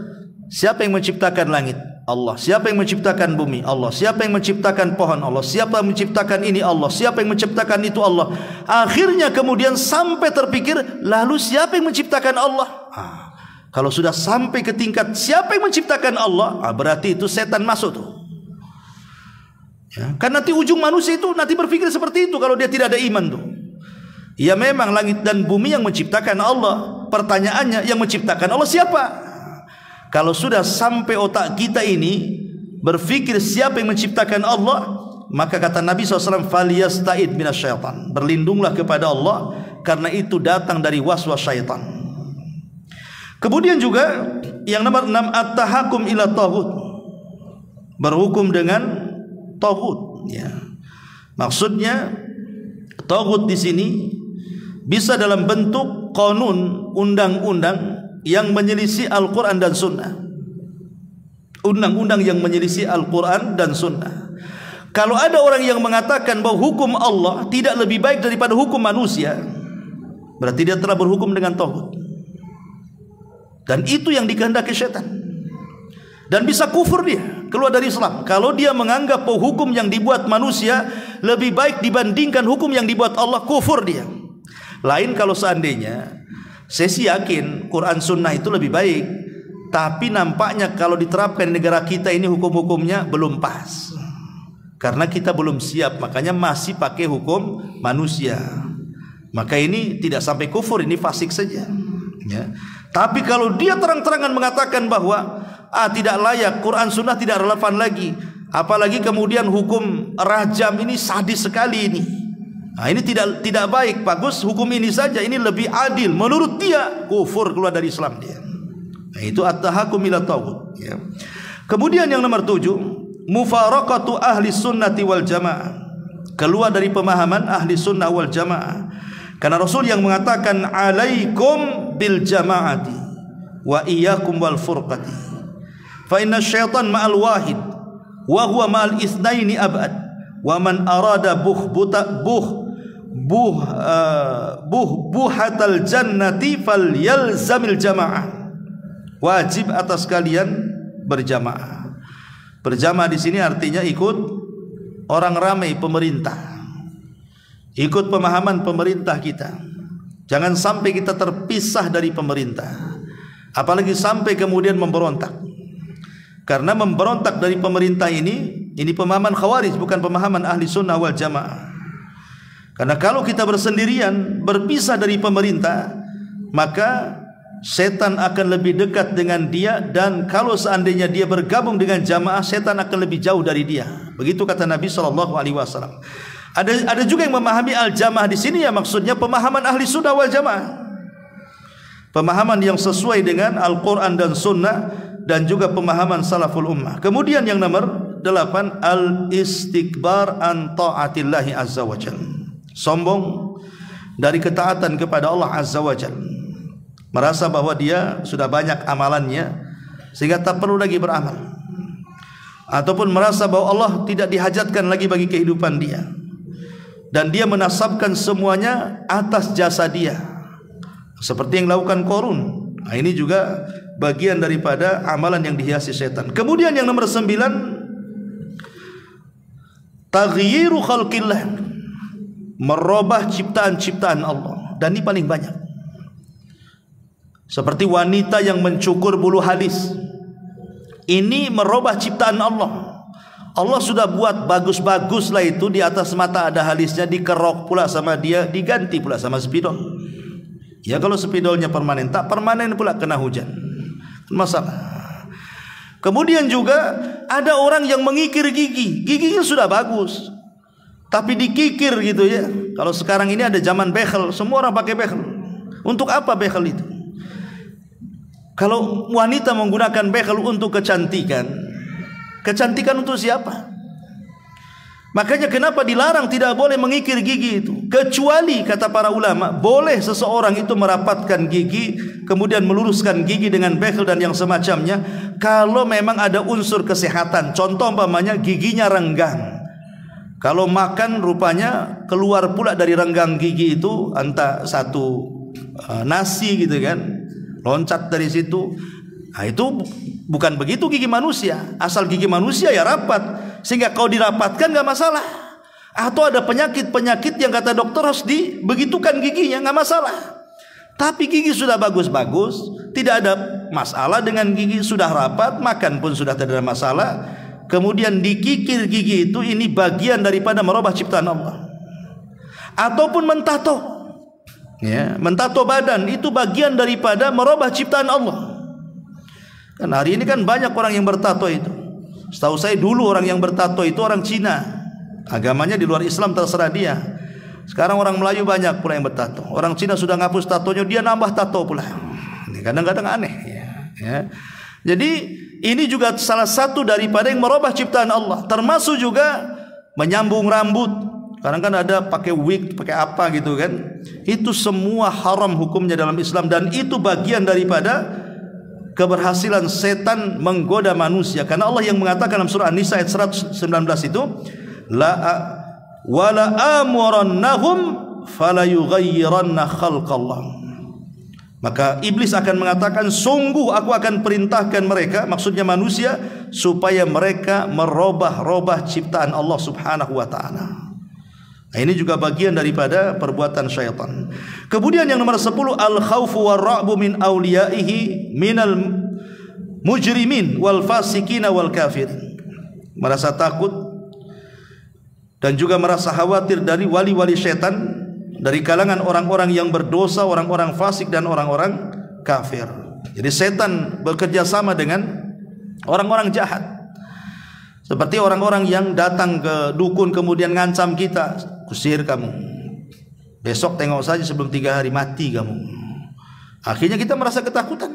siapa yang menciptakan langit? Allah. Siapa yang menciptakan bumi? Allah. Siapa yang menciptakan pohon? Allah. Siapa yang menciptakan ini? Allah. Siapa yang menciptakan itu? Allah. Akhirnya kemudian sampai terpikir, lalu siapa yang menciptakan Allah? Kalau sudah sampai ke tingkat siapa yang menciptakan Allah, berarti itu setan masuk tuh. Ya, kan nanti ujung manusia itu nanti berpikir seperti itu kalau dia tidak ada iman tuh. Ya memang langit dan bumi yang menciptakan Allah. Pertanyaannya, yang menciptakan Allah siapa? Kalau sudah sampai otak kita ini berpikir siapa yang menciptakan Allah, maka kata Nabi SAW, faliyasta'id minasyaitan, berlindunglah kepada Allah, karena itu datang dari waswas syaitan. Kemudian juga yang nomor 6, at-tahakum ila taghut, berhukum dengan taghut. Ya. Maksudnya taghut di sini bisa dalam bentuk qanun, undang-undang yang menyelisih Al-Quran dan Sunnah. Undang-undang yang menyelisih Al-Quran dan Sunnah. Kalau ada orang yang mengatakan bahwa hukum Allah tidak lebih baik daripada hukum manusia, berarti dia telah berhukum dengan taghut. Dan itu yang dikehendaki syaitan. Dan bisa kufur dia, keluar dari Islam, kalau dia menganggap bahwa hukum yang dibuat manusia lebih baik dibandingkan hukum yang dibuat Allah. Kufur dia. Lain kalau seandainya saya sih yakin Quran Sunnah itu lebih baik, tapi nampaknya kalau diterapkan di negara kita ini hukum-hukumnya belum pas, karena kita belum siap, makanya masih pakai hukum manusia. Maka ini tidak sampai kufur, ini fasik saja ya. Tapi kalau dia terang-terangan mengatakan bahwa tidak layak, Quran Sunnah tidak relevan lagi, apalagi kemudian hukum rajam ini sadis sekali ini, ini tidak baik, bagus hukum ini saja, ini lebih adil, menurut dia kufur, keluar dari Islam dia. Itu at-tahakum ila taghut ya. Kemudian yang nomor 7, mufaraqatu ahli sunnati wal jamaah, keluar dari pemahaman ahli sunnah wal jamaah. Karena Rasul yang mengatakan alaikum bil jamaati wa iyyakum wal furqati, fa inna syaitan ma'al wahid wa huwa ma'al itsnaini abad, wa man arada buhatal jannati falyalzamil jamaah. Wajib atas kalian berjamaah. Berjamaah di sini artinya ikut orang ramai pemerintah, ikut pemahaman pemerintah kita. Jangan sampai kita terpisah dari pemerintah, apalagi sampai kemudian memberontak. Karena memberontak dari pemerintah ini pemahaman khawarij, bukan pemahaman ahli sunnah wal jamaah. Karena kalau kita bersendirian, berpisah dari pemerintah, maka setan akan lebih dekat dengan dia, dan kalau seandainya dia bergabung dengan jamaah, setan akan lebih jauh dari dia. Begitu kata Nabi SAW. Ada juga yang memahami al-jamaah di sini ya, maksudnya pemahaman ahli sunnah wal jamaah, pemahaman yang sesuai dengan Al-Quran dan Sunnah, dan juga pemahaman salaful ummah. Kemudian yang nomor 8, al-istikbar an ta'atillahi azza wa jalla, sombong dari ketaatan kepada Allah azza wa jalla, merasa bahwa dia sudah banyak amalannya sehingga tak perlu lagi beramal, ataupun merasa bahwa Allah tidak dihajatkan lagi bagi kehidupan dia, dan dia menasabkan semuanya atas jasa dia, seperti yang dilakukan Qarun. Ini juga bagian daripada amalan yang dihiasi setan. Kemudian yang nomor 9, taghyiru khalqillah, merubah ciptaan-ciptaan Allah, dan ini paling banyak. Seperti wanita yang mencukur bulu halis, ini merubah ciptaan Allah. Allah sudah buat bagus-bagus lah itu, di atas mata ada halisnya, dikerok pula sama dia, diganti pula sama spidol. Ya kalau spidolnya permanen, tak permanen pula kena hujan, masalah. Kemudian juga ada orang yang mengikir gigi, giginya sudah bagus, tapi dikikir gitu ya. Kalau sekarang ini ada zaman behel, semua orang pakai behel. Untuk apa behel itu? Kalau wanita menggunakan behel untuk kecantikan, kecantikan untuk siapa? Makanya kenapa dilarang, tidak boleh mengikir gigi itu. Kecuali kata para ulama, boleh seseorang itu merapatkan gigi, kemudian meluruskan gigi dengan behel dan yang semacamnya, kalau memang ada unsur kesehatan. Contoh umpamanya giginya renggang, kalau makan rupanya keluar pula dari renggang gigi itu entah satu nasi gitu kan, loncat dari situ. Nah itu bukan begitu gigi manusia. Asal gigi manusia ya rapat, sehingga kalau dirapatkan gak masalah. Atau ada penyakit-penyakit yang kata dokter harus dibegitukan giginya, gak masalah. Tapi gigi sudah bagus-bagus, tidak ada masalah dengan gigi, sudah rapat, makan pun sudah tidak ada masalah. Kemudian dikikir gigi itu, ini bagian daripada merubah ciptaan Allah. Ataupun mentato, ya, mentato badan itu bagian daripada merubah ciptaan Allah. Kan hari ini kan banyak orang yang bertato itu. Setahu saya dulu orang yang bertato itu orang Cina, agamanya di luar Islam, terserah dia. Sekarang orang Melayu banyak pula yang bertato. Orang Cina sudah ngapus tatonya, dia nambah tato pula. Ini kadang-kadang aneh ya. Jadi ini juga salah satu daripada yang merubah ciptaan Allah. Termasuk juga menyambung rambut. Sekarang kan ada pakai wig, pakai apa gitu kan. Itu semua haram hukumnya dalam Islam, dan itu bagian daripada keberhasilan setan menggoda manusia. Karena Allah yang mengatakan dalam surah An-Nisa ayat 119 itu, la wala amurannahum fala yughayyiranna khalqallah. Maka iblis akan mengatakan, sungguh aku akan perintahkan mereka, maksudnya manusia, supaya mereka merubah-rubah ciptaan Allah Subhanahu wa taala. Nah, ini juga bagian daripada perbuatan syaitan. Kemudian yang nomor 10, al-khawfu war-ra'bu min awliyaihi minal mujrimin wal fasikina wal kafirin. Merasa takut dan juga merasa khawatir dari wali-wali syaitan, dari kalangan orang-orang yang berdosa, orang-orang fasik dan orang-orang kafir. Jadi setan bekerja sama dengan orang-orang jahat. Seperti orang-orang yang datang ke dukun kemudian ngancam kita, kusir kamu, besok tengok saja sebelum 3 hari mati kamu. Akhirnya kita merasa ketakutan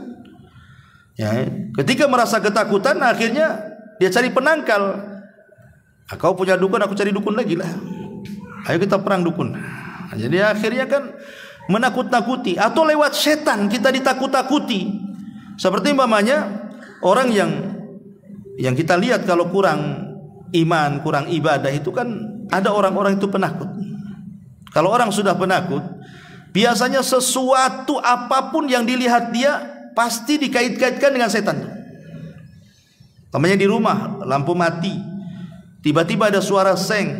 ya. Ketika merasa ketakutan, akhirnya dia cari penangkal. Kau punya dukun, aku cari dukun lagi lah. Ayo kita perang dukun. Nah, jadi akhirnya kan menakut-nakuti, atau lewat setan kita ditakut-takuti. Seperti umpamanya orang yang kita lihat kalau kurang iman, kurang ibadah itu kan ada orang-orang itu penakut. Kalau orang sudah penakut, biasanya sesuatu apapun yang dilihat dia pasti dikait-kaitkan dengan setan. Namanya di rumah lampu mati, tiba-tiba ada suara seng,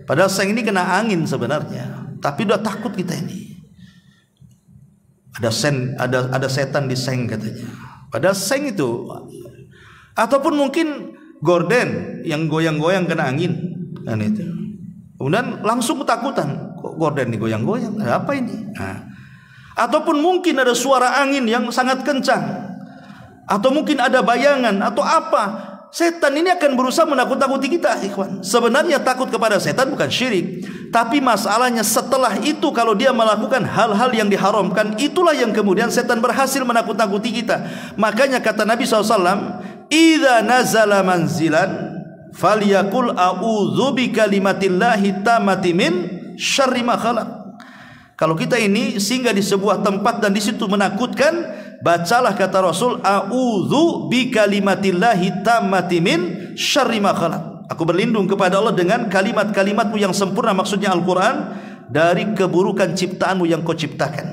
padahal seng ini kena angin sebenarnya, tapi udah takut kita ini. Ada setan di seng katanya. Padahal seng itu, ataupun mungkin gorden yang goyang-goyang kena angin kan itu. Kemudian langsung ketakutan, kok gorden ini goyang-goyang, ada apa ini? Nah, ataupun mungkin ada suara angin yang sangat kencang, atau mungkin ada bayangan atau apa. Setan ini akan berusaha menakut-nakuti kita, ikhwan. Sebenarnya takut kepada setan bukan syirik, tapi masalahnya setelah itu kalau dia melakukan hal-hal yang diharamkan, itulah yang kemudian setan berhasil menakut-nakuti kita. Makanya kata Nabi SAW, idza nazala manzilan falyakul a'udzu bikalimatillahi tammati min syarri ma khalaq. Kalau kita ini singgah di sebuah tempat dan di situ menakutkan, bacalah kata Rasul, a'udzu bikalimatillahi tammati min syarri ma khalaq. Aku berlindung kepada Allah dengan kalimat-kalimatmu yang sempurna, maksudnya Al-Quran, dari keburukan ciptaanmu yang kau ciptakan.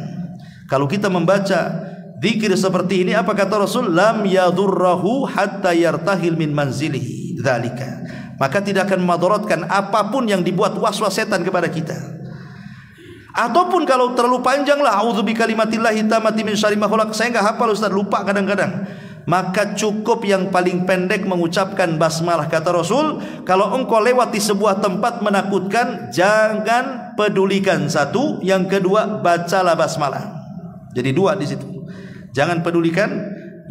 Kalau kita membaca zikir seperti ini, apa kata Rasul? Lam yadurrahu hatta yartahil min manzilihi dzalika. Maka tidak akan madaratkan apapun yang dibuat waswas setan kepada kita. Ataupun kalau terlalu panjang lah, a'udzu bikalimatillahi tammati min syarri ma khalaq, saya enggak hafal Ustaz, lupa kadang-kadang. Maka cukup yang paling pendek mengucapkan basmalah. Kata Rasul, kalau engkau lewati sebuah tempat menakutkan, jangan pedulikan. Satu, yang kedua bacalah basmalah. Jadi dua di situ. Jangan pedulikan,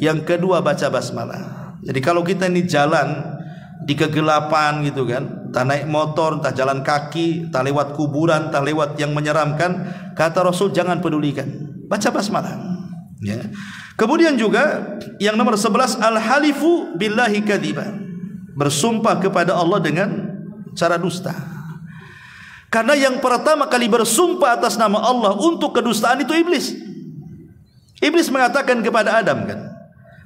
yang kedua baca basmalah. Jadi kalau kita ini jalan di kegelapan gitu kan, entah naik motor, entah jalan kaki, entah lewat kuburan, entah lewat yang menyeramkan, kata Rasul jangan pedulikan, baca basmalah. Ya. Kemudian juga yang nomor 11, al-halifu billahi kadziba, bersumpah kepada Allah dengan cara dusta. Karena yang pertama kali bersumpah atas nama Allah untuk kedustaan itu iblis. Iblis mengatakan kepada Adam kan,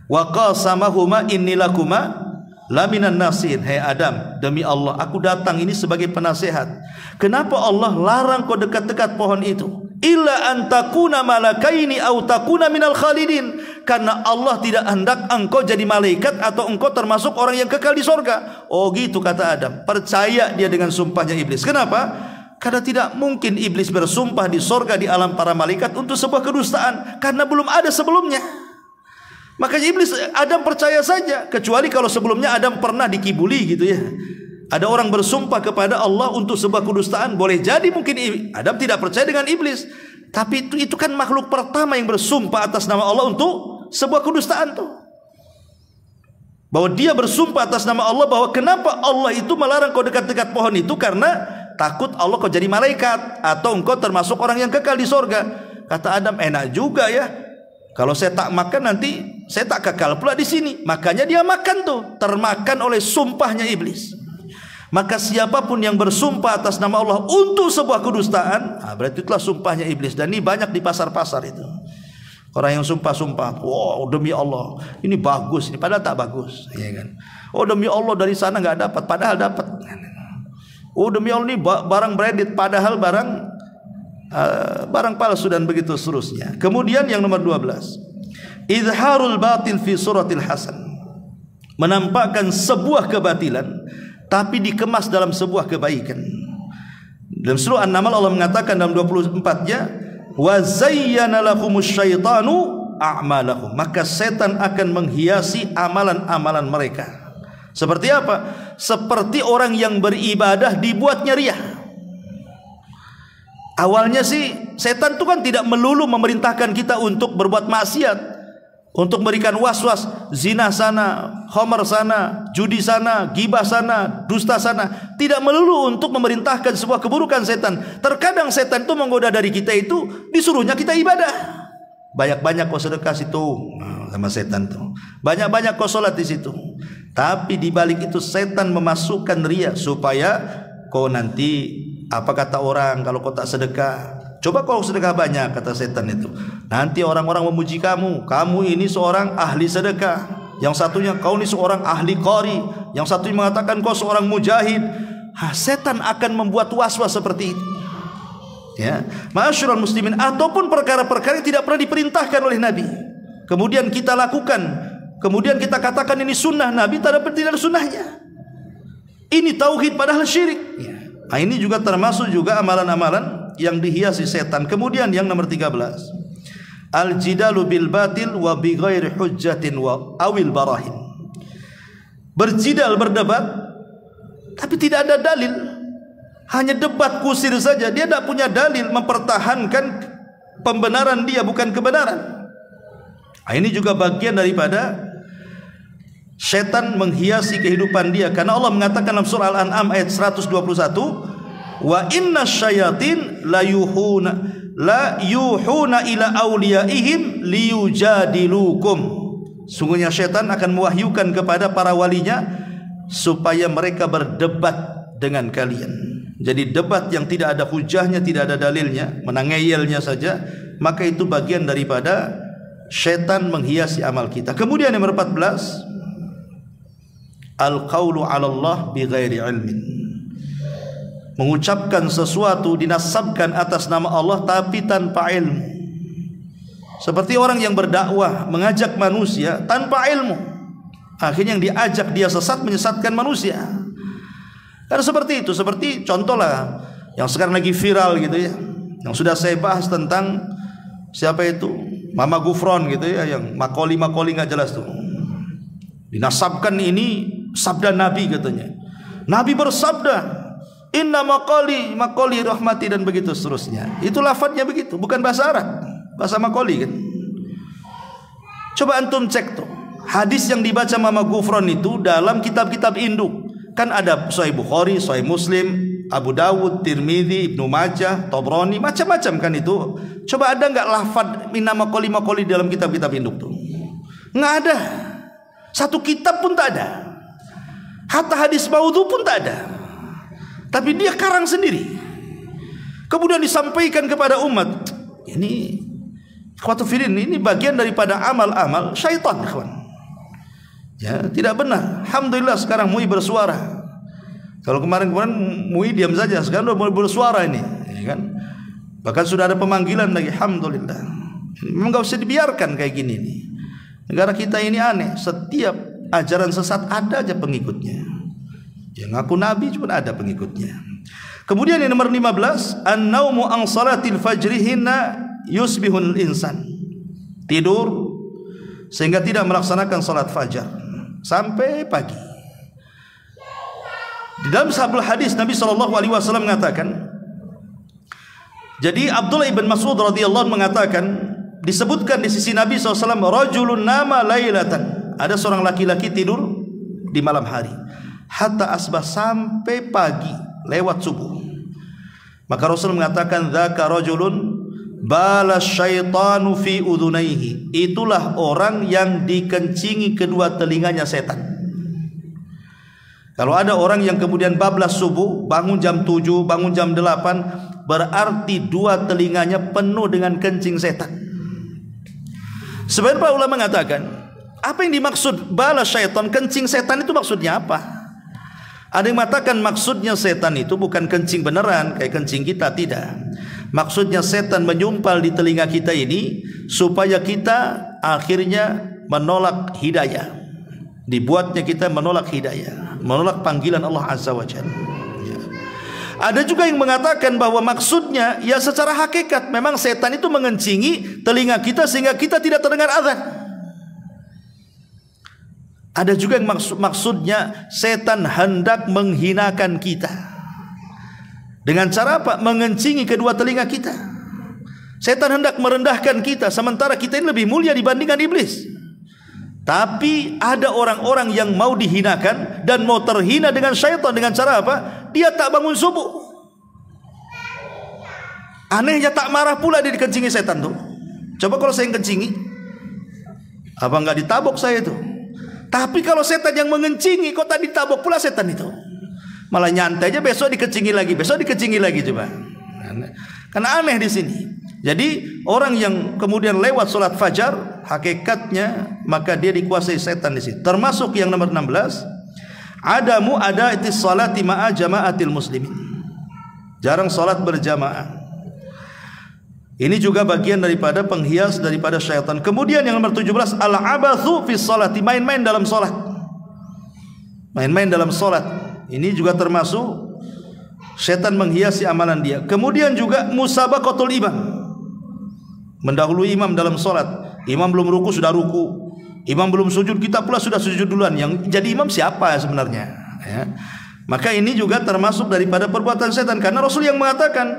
wa qasamahuma inni lakuma laminan nasihin. Hai Adam, demi Allah aku datang ini sebagai penasehat. Kenapa Allah larang kau dekat-dekat pohon itu? Illa an takuna malakaini aw takuna minal khalidin. Karena Allah tidak hendak engkau jadi malaikat atau engkau termasuk orang yang kekal di sorga. Oh gitu kata Adam. Percaya dia dengan sumpahnya iblis. Kenapa? Karena tidak mungkin iblis bersumpah di sorga, di alam para malaikat untuk sebuah kedustaan, karena belum ada sebelumnya. Makanya iblis, Adam percaya saja, kecuali kalau sebelumnya Adam pernah dikibuli gitu ya. Ada orang bersumpah kepada Allah untuk sebuah kedustaan, boleh jadi mungkin Adam tidak percaya dengan iblis. Tapi itu kan makhluk pertama yang bersumpah atas nama Allah untuk sebuah kedustaan tuh. Bahwa dia bersumpah atas nama Allah bahwa kenapa Allah itu melarang kau dekat-dekat pohon itu, karena takut Allah kau jadi malaikat atau engkau termasuk orang yang kekal di sorga. Kata Adam, enak juga ya, kalau saya tak makan nanti saya tak kekal pula di sini. Makanya dia makan tuh, termakan oleh sumpahnya iblis. Maka siapapun yang bersumpah atas nama Allah untuk sebuah kedustaan, berarti itulah sumpahnya iblis. Dan ini banyak di pasar-pasar itu. Orang yang sumpah-sumpah, wow demi Allah ini bagus, ini padahal tak bagus, ya kan? Oh demi Allah dari sana nggak dapat, padahal dapat. Oh demi Allah ini barang branded, padahal barang palsu, dan begitu seterusnya. Kemudian yang nomor 12, izharul batil fi suratil hasan, menampakkan sebuah kebatilan tapi dikemas dalam sebuah kebaikan. Dalam surah An-Naml Allah mengatakan dalam 24-nya, wa zayyana lahumus syaitanu a'malahum, maka setan akan menghiasi amalan-amalan mereka. Seperti apa? Seperti orang yang beribadah dibuatnya riya. Awalnya sih setan itu kan tidak melulu memerintahkan kita untuk berbuat maksiat, untuk memberikan was-was, zina sana, khamar sana, judi sana, gibah sana, dusta sana. Tidak melulu untuk memerintahkan sebuah keburukan setan. Terkadang setan itu menggoda dari kita itu, disuruhnya kita ibadah. Banyak-banyak kau sedekah situ sama setan tuh. Banyak-banyak kau sholat di situ. Tapi di balik itu setan memasukkan riya supaya kau nanti, apa kata orang kalau kau tak sedekah? Coba kau sedekah banyak, kata setan itu. Nanti orang-orang memuji kamu. Kamu ini seorang ahli sedekah. Yang satunya kau ini seorang ahli qari. Yang satunya mengatakan kau seorang mujahid. Setan akan membuat was-was seperti itu. Ya, ma'asyiral muslimin, ataupun perkara-perkara yang tidak pernah diperintahkan oleh Nabi, kemudian kita lakukan, kemudian kita katakan ini sunnah Nabi, tidak ada sunnahnya. Ini tauhid padahal syirik. Ya. Nah, ini juga termasuk juga amalan-amalan yang dihiasi setan. Kemudian yang nomor 13, al-jidalu bil batil wa bi ghairi hujjatin wa awil barahin. Berjidal, berdebat tapi tidak ada dalil. Hanya debat kusir saja, dia tidak punya dalil mempertahankan pembenaran dia, bukan kebenaran. Nah, ini juga bagian daripada setan menghiasi kehidupan dia. Karena Allah mengatakan dalam surah Al-An'am ayat 121, wa inna syayatin la yuhuna ila awliyaihim liyujadilukum. Sungguhnya setan akan mewahyukan kepada para walinya supaya mereka berdebat dengan kalian. Jadi debat yang tidak ada hujahnya, tidak ada dalilnya, menangeyelnya saja, maka itu bagian daripada setan menghiasi amal kita. Kemudian yang nomor 14, al-qawlu 'ala Allah bi ghairi ilmin. Mengucapkan sesuatu, dinasabkan atas nama Allah tapi tanpa ilmu. Seperti orang yang berdakwah, mengajak manusia tanpa ilmu. Akhirnya yang diajak dia sesat, menyesatkan manusia. Karena seperti itu, seperti contoh lah yang sekarang lagi viral gitu ya. yang sudah saya bahas tentang siapa itu Mama Gufron gitu ya, yang makoli nggak jelas tuh. Dinasabkan ini sabda Nabi katanya. Nabi bersabda, inna makoli rahmati, dan begitu seterusnya. Itu lafadznya begitu, bukan bahasa Arab, bahasa makoli kan. Coba antum cek tuh hadis yang dibaca Mama Gufron itu dalam kitab-kitab induk. Kan ada Sahih Bukhari, Sahih Muslim, Abu Dawud, Tirmidzi, Ibnu Majah, Tabrani, macam-macam kan itu. Coba ada nggak lafadz inna makoli dalam kitab-kitab induk tuh? Nggak ada. Satu kitab pun tak ada. Hatta hadis maudhu pun tak ada. Tapi dia karang sendiri. Kemudian disampaikan kepada umat. Ini ini bagian daripada amal-amal syaitan, kawan. Ya, tidak benar. Alhamdulillah sekarang MUI bersuara. Kalau kemarin MUI diam saja, sekarang sudah mulai bersuara ini, ya kan? Bahkan sudah ada pemanggilan lagi. Alhamdulillah. Memang enggak usah dibiarkan kayak gini nih. Negara kita ini aneh. Setiap ajaran sesat ada aja pengikutnya. Yang ngaku nabi cuma ada pengikutnya. Kemudian yang nomor 15, an-naumu an salatil fajri hina yusbihul insan. Tidur sehingga tidak melaksanakan salat fajar sampai pagi. Di dalam sebuah hadis Nabi SAW mengatakan, jadi Abdullah ibn Mas'ud radhiyallahu mengatakan, disebutkan di sisi Nabi SAW, rajulun nama lailatan, ada seorang laki-laki tidur di malam hari, hatta asbah, sampai pagi lewat subuh. Maka Rasul mengatakan, dzaka rajulun bala syaitanu fi udhunaihi, itulah orang yang dikencingi kedua telinganya setan. Kalau ada orang yang kemudian bablas subuh, bangun jam 7, bangun jam 8, berarti dua telinganya penuh dengan kencing setan. Sebagian para ulama mengatakan, apa yang dimaksud bala syaitan, kencing setan itu maksudnya apa? Ada yang mengatakan maksudnya setan itu bukan kencing beneran kayak kencing kita, tidak. Maksudnya setan menyumpal di telinga kita ini supaya kita akhirnya menolak hidayah. Dibuatnya kita menolak hidayah, menolak panggilan Allah Azza wa Jalla. Ya. Ada juga yang mengatakan bahwa maksudnya ya secara hakikat memang setan itu mengencingi telinga kita sehingga kita tidak terdengar azan. Ada juga yang maksudnya setan hendak menghinakan kita. Dengan cara apa? Mengencingi kedua telinga kita. Setan hendak merendahkan kita, sementara kita ini lebih mulia dibandingkan iblis. Tapi ada orang-orang yang mau dihinakan dan mau terhina dengan syaitan. Dengan cara apa? Dia tak bangun subuh. Anehnya tak marah pula dia dikencingi setan tuh. Coba kalau saya yang kencingi, apa enggak ditabok saya tuh? Tapi kalau setan yang mengencingi, kok tak ditabok pula setan itu? Malah nyantai aja, besok dikencingi lagi, besok dikencingi lagi, coba. Karena aneh di sini. Jadi orang yang kemudian lewat sholat fajar, hakikatnya maka dia dikuasai setan di sini. Termasuk yang nomor 16, adamu adaitis salati ma'a jama'atil muslimin. Jarang sholat berjamaah. Ini juga bagian daripada penghias daripada syaitan. Kemudian yang nomor 17, al-abathu fi sholati, main-main dalam sholat. Main-main dalam sholat. Ini juga termasuk syaitan menghiasi amalan dia. Kemudian juga musabaqatul imam, mendahului imam dalam sholat. Imam belum ruku sudah ruku, imam belum sujud kita pula sudah sujud duluan. Yang jadi imam siapa sebenarnya? Ya. Maka ini juga termasuk daripada perbuatan setan, karena Rasul yang mengatakan,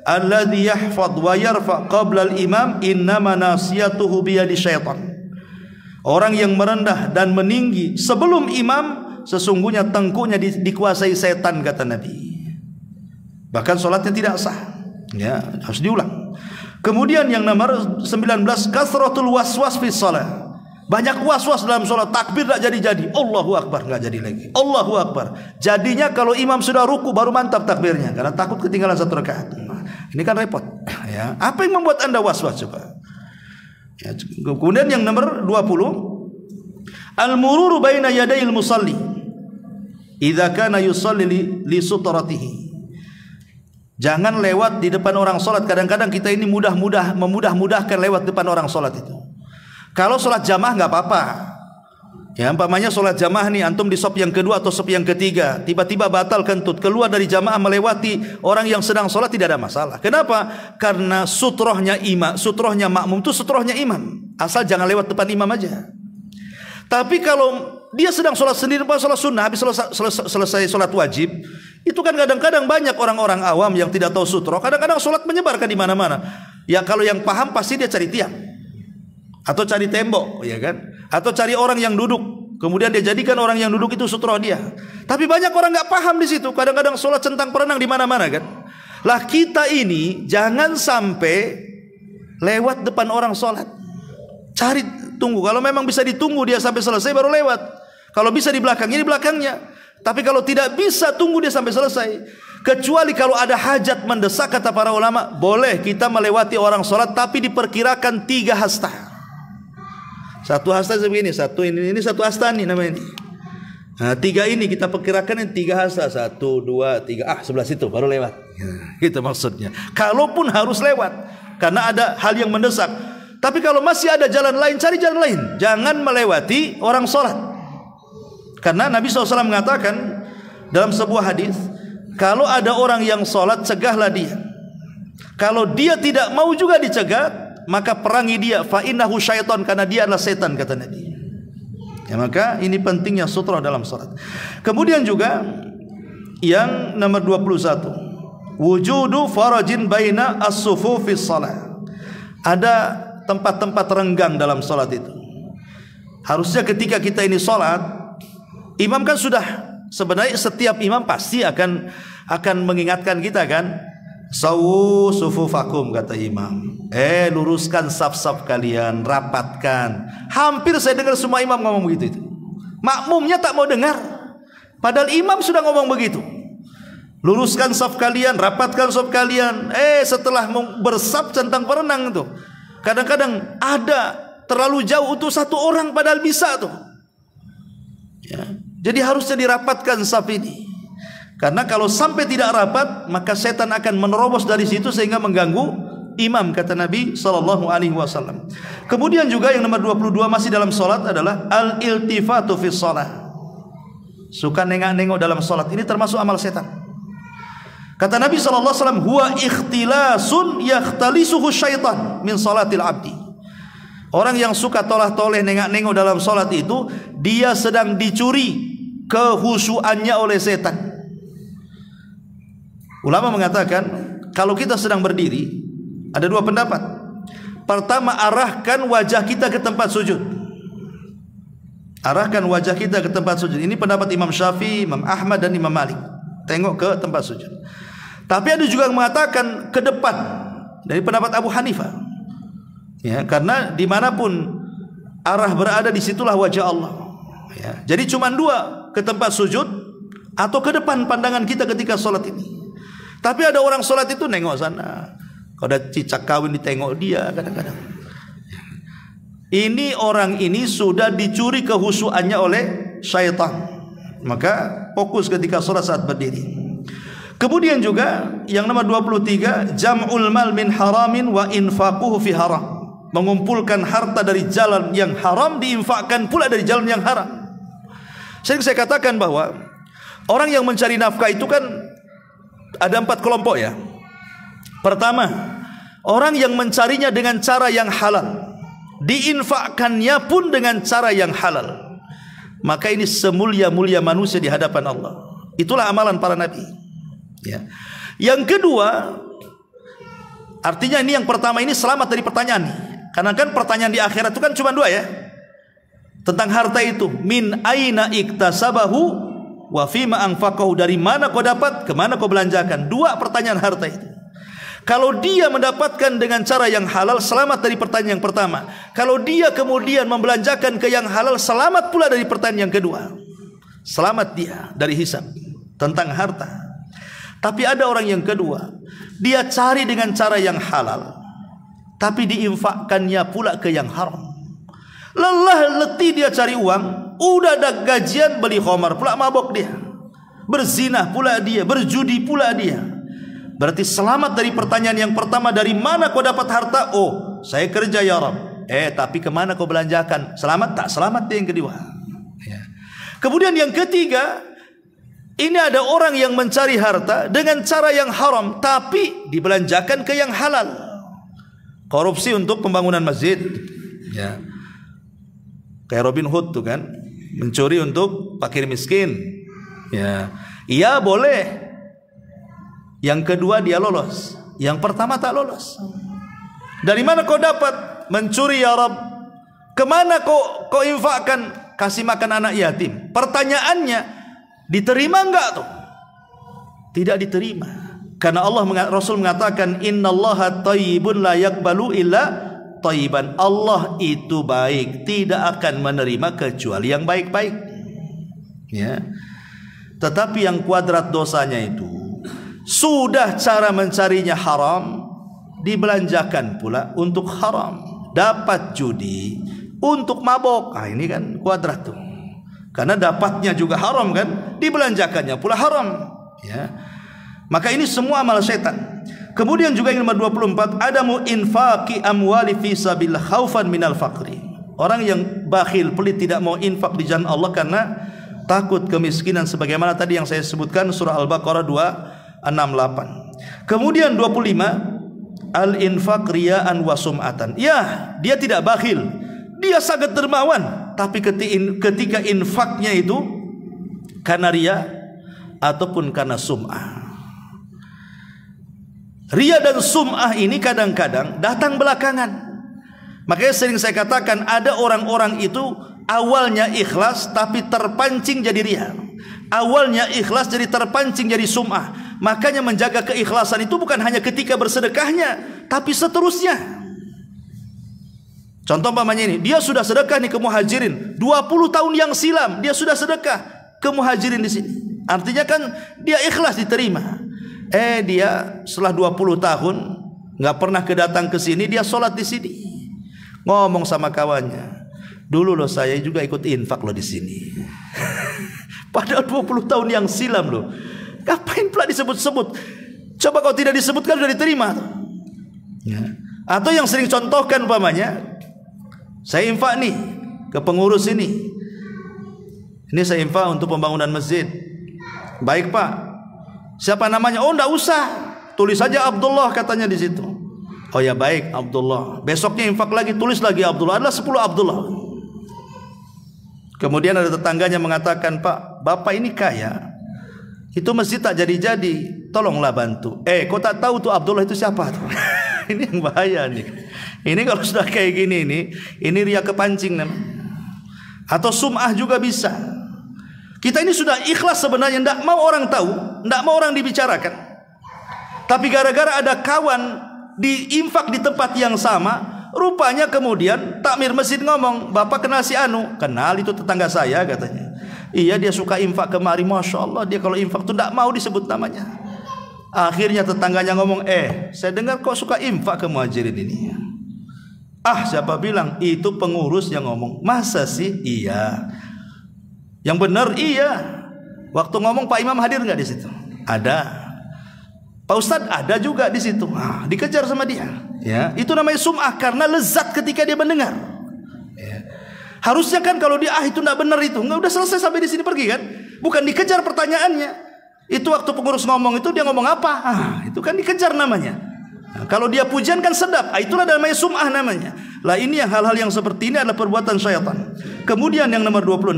alladzi yahfadz wa yarfa qabla al-imam innama nasiyatuhu biyadi syaitan. Orang yang merendah dan meninggi sebelum imam, sesungguhnya tengkuknya dikuasai setan, kata Nabi. Bahkan sholatnya tidak sah, ya, harus diulang. Kemudian yang nomor 19, kasratul waswas fi shalah. Banyak waswas dalam sholat, takbir tak jadi-jadi, Allahu Akbar nggak jadi lagi, Allahu Akbar. Jadinya kalau imam sudah ruku baru mantap takbirnya, karena takut ketinggalan satu rakaat. Ini kan repot. Ya. Apa yang membuat anda was-was coba? Ya. Kemudian yang nomor 20, al-mururu baina yadayil musalli idza kana yusalli li sutratihi. Jangan lewat di depan orang sholat. Kadang-kadang kita ini memudah-mudahkan lewat depan orang sholat itu. Kalau sholat jamaah nggak apa-apa, Ya, umpamanya sholat jamaah nih, antum di sop yang kedua atau sop yang ketiga, tiba-tiba batal kentut, keluar dari jamaah melewati orang yang sedang sholat, tidak ada masalah. Kenapa? Karena sutrohnya makmum itu sutrohnya imam. Asal jangan lewat depan imam aja. Tapi kalau dia sedang sholat sendiri, sholat sunnah, habis selesai sholat wajib, itu kan kadang-kadang banyak orang-orang awam yang tidak tahu sutroh. Kadang-kadang sholat menyebarkan di mana-mana. Ya kalau yang paham pasti dia cari tiang, atau cari tembok, ya kan? Atau cari orang yang duduk, kemudian dia jadikan orang yang duduk itu sutroh dia. Tapi banyak orang nggak paham di situ. Kadang-kadang sholat centang perenang di mana-mana kan. Lah kita ini jangan sampai lewat depan orang sholat. Cari, tunggu. Kalau memang bisa ditunggu dia sampai selesai baru lewat. Kalau bisa di belakangnya, di belakangnya. Tapi kalau tidak bisa, tunggu dia sampai selesai. Kecuali kalau ada hajat mendesak, kata para ulama, boleh kita melewati orang sholat, tapi diperkirakan 3 hasta. Satu hasta sebegini, ini satu hasta nih namanya ini. Nah, 3 ini kita perkirakan yang 3 hasta, 1, 2, 3, sebelah situ baru lewat. Itu maksudnya. Kalaupun harus lewat, karena ada hal yang mendesak. Tapi kalau masih ada jalan lain, cari jalan lain. Jangan melewati orang sholat. Karena Nabi SAW mengatakan dalam sebuah hadis, kalau ada orang yang sholat, cegahlah dia. Kalau dia tidak mau juga dicegah, maka perangi dia, fa innahu syaitan, karena dia adalah setan, kata Nabi. Ya, maka ini pentingnya sutroh dalam salat. Kemudian juga yang nomor 21, wujudu farajin baina as-sufufis shalah. Ada tempat-tempat renggang dalam salat itu. Harusnya ketika kita ini salat, imam kan sudah, sebenarnya setiap imam pasti akan mengingatkan kita kan, sawu sufufakum, kata imam, luruskan saf-saf kalian, rapatkan. Hampir saya dengar semua imam ngomong begitu itu. Makmumnya tak mau dengar, padahal imam sudah ngomong begitu. Luruskan saf kalian, rapatkan saf kalian. Setelah bersaf centang perenang itu, kadang-kadang ada terlalu jauh untuk satu orang padahal bisa tuh. Ya, jadi harusnya dirapatkan saf ini. Karena kalau sampai tidak rapat, maka setan akan menerobos dari situ sehingga mengganggu imam, kata Nabi SAW. Kemudian juga yang nomor 22 masih dalam solat adalah al-iltifatu fi shalah. Suka nengok-nengok dalam solat, ini termasuk amal setan. Kata Nabi SAW, huwa ikhtilasun yakhtalisuhu syaitan min salatil abdi. Orang yang suka tolah-toleh nengok-nengok dalam solat itu, dia sedang dicuri kehusuannya oleh setan. Ulama mengatakan, kalau kita sedang berdiri, ada 2 pendapat. Pertama, arahkan wajah kita ke tempat sujud. Arahkan wajah kita ke tempat sujud. Ini pendapat Imam Syafi'i, Imam Ahmad, dan Imam Malik. Tengok ke tempat sujud. Tapi ada juga yang mengatakan ke depan, dari pendapat Abu Hanifah. Ya, karena dimanapun arah berada, disitulah wajah Allah. Ya, jadi cuma 2, ke tempat sujud atau ke depan pandangan kita ketika sholat ini. Tapi ada orang sholat itu nengok sana. Kalau ada cicak kawin ditengok dia kadang-kadang. Ini orang ini sudah dicuri kehusuannya oleh syaitan. Maka fokus ketika sholat saat berdiri. Kemudian juga yang nomor 23, jam'ul mal min haramin wa infaquhu fi haram. Mengumpulkan harta dari jalan yang haram, diinfakkan pula dari jalan yang haram. Sering saya katakan bahwa orang yang mencari nafkah itu kan ada 4 kelompok ya. Pertama, orang yang mencarinya dengan cara yang halal, diinfakkannya pun dengan cara yang halal. Maka ini semulia-mulia manusia di hadapan Allah. Itulah amalan para nabi. Ya. Yang kedua, artinya ini yang pertama ini selamat dari pertanyaan nih. Karena kan pertanyaan di akhirat itu kan cuma 2 ya. Tentang harta itu, min aina iktasabahu wa fima anfaqahu, dari mana kau dapat, kemana kau belanjakan. 2 pertanyaan harta itu. Kalau dia mendapatkan dengan cara yang halal, selamat dari pertanyaan yang pertama. Kalau dia kemudian membelanjakan ke yang halal, selamat pula dari pertanyaan yang kedua. Selamat dia dari hisab tentang harta. Tapi ada orang yang kedua, dia cari dengan cara yang halal, tapi diinfakkannya pula ke yang haram. Lelah letih dia cari uang, udah ada gajian beli khamar pula mabok dia, berzinah pula dia, berjudi pula dia. Berarti selamat dari pertanyaan yang pertama, dari mana kau dapat harta? Oh, saya kerja ya Rabb. Tapi kemana kau belanjakan? Selamat tak? Selamat dia yang kedua. Kemudian yang ketiga, ini ada orang yang mencari harta dengan cara yang haram tapi dibelanjakan ke yang halal. Korupsi untuk pembangunan masjid, ya. Kayak Robin Hood tuh kan, mencuri untuk fakir miskin, ya. Iya boleh. Yang kedua dia lolos, yang pertama tak lolos. Dari mana kau dapat mencuri ya Rabb? Kemana kau infakkan? Kasih makan anak yatim. Pertanyaannya, diterima enggak tuh? Tidak diterima. Karena Rasul mengatakan, innallaha thayyibun la yaqbalu illa thayyiban. Allah itu baik, tidak akan menerima kecuali yang baik-baik. Ya. Tetapi yang kuadrat dosanya itu, sudah cara mencarinya haram, dibelanjakan pula untuk haram. Dapat judi untuk mabok. Ah, ini kan kuadrat tuh. Karena dapatnya juga haram kan, dibelanjakannya pula haram. Ya. Maka ini semua amal setan. Kemudian juga yang nomor 24, adamu infaqi amwali fi sabilillah khaufan minal faqri. Orang yang bakhil, pelit, tidak mau infak di jalan Allah karena takut kemiskinan, sebagaimana tadi yang saya sebutkan surah Al-Baqarah 268. Kemudian 25, al-infaq riya'an wa sum'atan. Ya, dia tidak bakhil, dia sangat dermawan, tapi ketika infaknya itu karena riya ataupun karena sum'ah. Riya dan sum'ah ini kadang-kadang datang belakangan. Makanya sering saya katakan, ada orang-orang itu awalnya ikhlas tapi terpancing jadi riya. Awalnya ikhlas jadi terpancing jadi sum'ah. Makanya menjaga keikhlasan itu bukan hanya ketika bersedekahnya, tapi seterusnya. Contoh umpamanya ini, dia sudah sedekah nih ke muhajirin 20 tahun yang silam, dia sudah sedekah ke muhajirin di sini. Artinya kan dia ikhlas diterima. Dia setelah 20 tahun nggak pernah kedatang ke sini, dia sholat di sini. Ngomong sama kawannya, dulu loh saya juga ikut infak loh di sini. Padahal 20 tahun yang silam loh. Ngapain pula disebut-sebut? Coba kalau tidak disebutkan sudah diterima. Ya. Atau yang sering contohkan umpamanya, saya infak nih ke pengurus ini. Ini saya infak untuk pembangunan masjid. Baik Pak. Siapa namanya? Oh enggak usah, tulis saja Abdullah katanya di situ. Oh ya baik Abdullah. Besoknya infak lagi, tulis lagi Abdullah. Adalah 10 Abdullah. Kemudian ada tetangganya mengatakan, Pak, Bapak ini kaya, itu masjid tak jadi-jadi, tolonglah bantu. Kau tak tahu tuh Abdullah itu siapa tuh? Ini yang bahaya nih. Ini kalau sudah kayak gini ini riya kepancing namanya. Atau sum'ah juga bisa. Kita ini sudah ikhlas sebenarnya, tidak mau orang tahu, tidak mau orang dibicarakan. Tapi gara-gara ada kawan diinfak di tempat yang sama, rupanya kemudian takmir masjid ngomong, Bapak kenal si Anu? Kenal, itu tetangga saya katanya. Iya, dia suka infak kemari, Masya Allah, dia kalau infak itu tidak mau disebut namanya. Akhirnya tetangganya ngomong, saya dengar kok suka infak ke muhajirin ini. Ah, siapa bilang? Itu pengurus yang ngomong. Masa sih? Iya. Yang benar iya. Waktu ngomong Pak Imam hadir nggak di situ? Ada. Pak Ustadz ada juga di situ. Dikejar sama dia. Ya, itu namanya sum'ah karena lezat ketika dia mendengar. Ya. Harusnya kan kalau dia itu nggak benar itu, nggak udah selesai sampai di sini pergi kan? Bukan dikejar pertanyaannya. Itu waktu pengurus ngomong itu dia ngomong apa? Itu kan dikejar namanya. Nah, kalau dia pujian kan sedap. Itulah namanya sum'ah namanya. Lah ini yang hal-hal yang seperti ini adalah perbuatan syaitan. Kemudian yang nomor 26,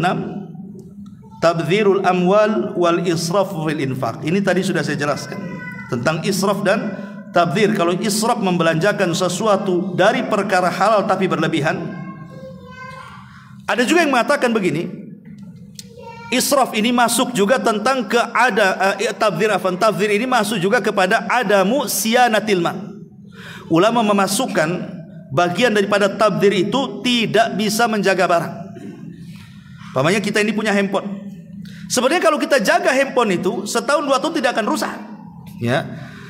tabdzirul amwal wal israf fil infaq. Ini tadi sudah saya jelaskan tentang israf dan tabdzir. Kalau israf membelanjakan sesuatu dari perkara halal tapi berlebihan. Ada juga yang mengatakan begini, israf ini masuk juga tentang tabdzir ini masuk juga kepada adamu siyanatil mal. Ulama memasukkan bagian daripada tabdzir itu tidak bisa menjaga barang. Pamannya kita ini punya handphone. Sebenarnya kalau kita jaga handphone itu setahun 2 tahun tidak akan rusak, ya.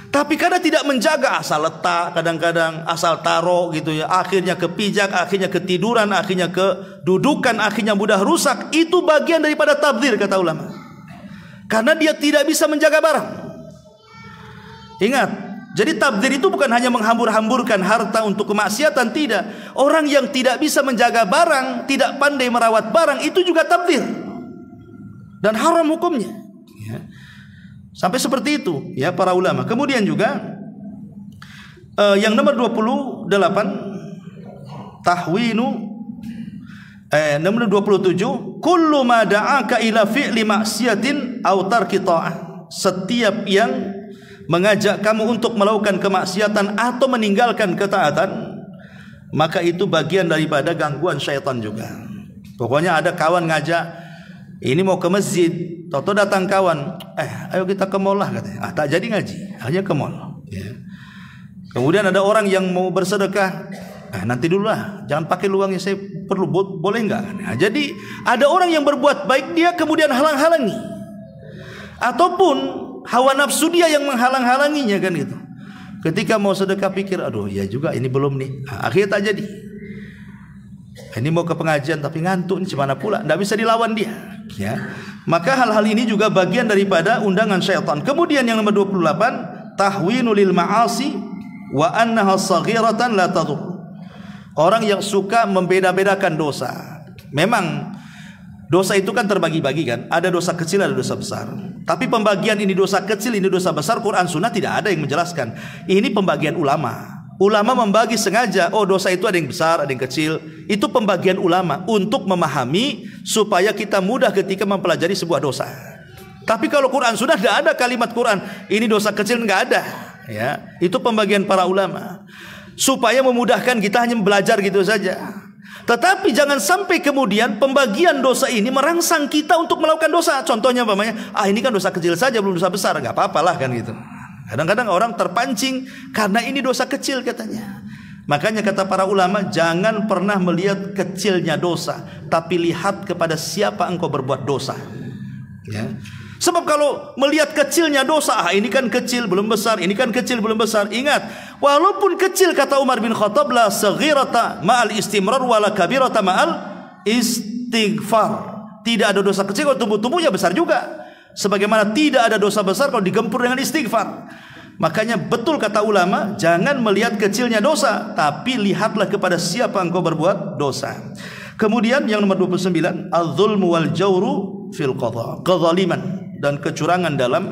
Tapi karena tidak menjaga, asal letak, kadang-kadang asal taruh gitu ya, akhirnya kepijak, akhirnya ketiduran, akhirnya kedudukan, akhirnya mudah rusak. Itu bagian daripada tabdzir kata ulama. Karena dia tidak bisa menjaga barang. Ingat, jadi tabdzir itu bukan hanya menghambur-hamburkan harta untuk kemaksiatan, tidak. Orang yang tidak bisa menjaga barang, tidak pandai merawat barang, itu juga tabdzir. dan haram hukumnya. Ya. Sampai seperti itu ya para ulama. Kemudian juga yang nomor 28 tahwinu nomor 27 kullu ma da'aka ila fi'li maksiatin aw tarki ta'ah. Setiap yang mengajak kamu untuk melakukan kemaksiatan atau meninggalkan ketaatan, maka itu bagian daripada gangguan syaitan juga. Pokoknya ada kawan ngajak, ini mau ke masjid, toto datang kawan, ayo kita ke mall lah katanya. Tak jadi ngaji, hanya ke mall. Ya. Kemudian ada orang yang mau bersedekah, nanti dulu lah, jangan pakai uangnya, saya perlu, boleh enggak? Nah, jadi ada orang yang berbuat baik, dia kemudian halang-halangi, ataupun hawa nafsu dia yang menghalang-halanginya kan gitu. Ketika mau sedekah pikir, aduh ya juga ini belum nih, akhirnya tak jadi. Ini mau ke pengajian tapi ngantuk, ini gimana pula, tidak bisa dilawan dia. Ya. Maka hal-hal ini juga bagian daripada undangan syaitan. Kemudian yang nomor 28 tahwinu lil ma'asi wa annaha saghiratan la tadur. Orang yang suka membeda-bedakan dosa. Memang dosa itu kan terbagi-bagi kan, ada dosa kecil, ada dosa besar. Tapi pembagian ini dosa kecil, ini dosa besar, Quran Sunnah tidak ada yang menjelaskan. Ini pembagian ulama. Ulama membagi sengaja, oh dosa itu ada yang besar, ada yang kecil. Itu pembagian ulama untuk memahami supaya kita mudah ketika mempelajari sebuah dosa. Tapi kalau Quran Sunnah tidak ada kalimat Quran, ini dosa kecil, nggak ada. Ya, itu pembagian para ulama. Supaya memudahkan kita hanya belajar gitu saja. Tetapi jangan sampai kemudian pembagian dosa ini merangsang kita untuk melakukan dosa. Contohnya umpamanya, ini kan dosa kecil saja, belum dosa besar, nggak apa-apalah kan gitu. Kadang-kadang orang terpancing karena ini dosa kecil katanya. Makanya kata para ulama, jangan pernah melihat kecilnya dosa, tapi lihat kepada siapa engkau berbuat dosa. Ya. Sebab kalau melihat kecilnya dosa, ini kan kecil belum besar, ini kan kecil belum besar. Ingat, walaupun kecil kata Umar bin Khattab, la saghirata ma'al istimrar wala kabirata ma'al istighfar. Tidak ada dosa kecil kalau tumbuh-tumbuhnya besar juga. Sebagaimana tidak ada dosa besar kalau digempur dengan istighfar. Makanya betul kata ulama, jangan melihat kecilnya dosa, tapi lihatlah kepada siapa engkau berbuat dosa. Kemudian yang nomor 29, az-zulmu wal jawru fil qadha. Kezaliman dan kecurangan dalam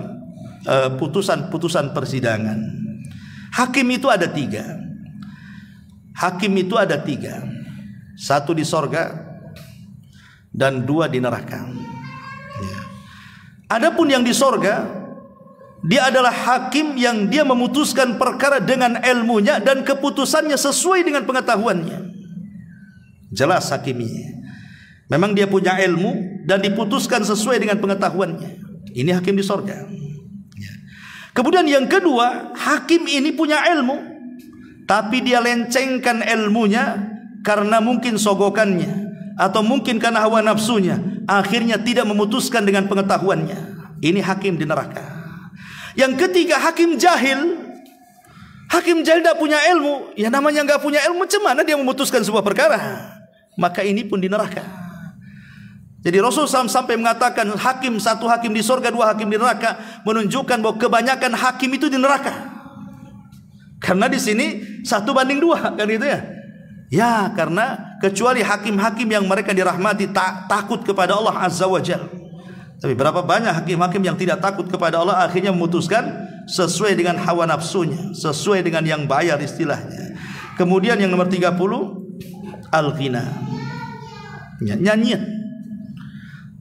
putusan-putusan persidangan. Hakim itu ada 3. Hakim itu ada 3. 1 di sorga dan 2 di neraka. Ya. Adapun yang di sorga, dia adalah hakim yang dia memutuskan perkara dengan ilmunya dan keputusannya sesuai dengan pengetahuannya. Jelas hakim ini memang dia punya ilmu dan diputuskan sesuai dengan pengetahuannya. Ini hakim di sorga. Kemudian yang kedua, hakim ini punya ilmu, tapi dia lencengkan ilmunya karena mungkin sogokannya atau mungkin karena hawa nafsunya, akhirnya tidak memutuskan dengan pengetahuannya. Ini hakim di neraka. Yang ketiga, hakim jahil. Hakim jahil tidak punya ilmu. Ya namanya nggak punya ilmu, macam mana dia memutuskan sebuah perkara? Maka ini pun di neraka. Jadi Rasulullah SAW sampai mengatakan hakim, 1 hakim di surga, 2 hakim di neraka, menunjukkan bahwa kebanyakan hakim itu di neraka. Karena di sini 1:2 kan gitu ya. Ya, karena kecuali hakim-hakim yang mereka dirahmati takut kepada Allah Azza wa Jalla. Tapi berapa banyak hakim-hakim yang tidak takut kepada Allah, akhirnya memutuskan sesuai dengan hawa nafsunya, sesuai dengan yang bayar istilahnya. Kemudian yang nomor 30, al-ghina. Nyanyian.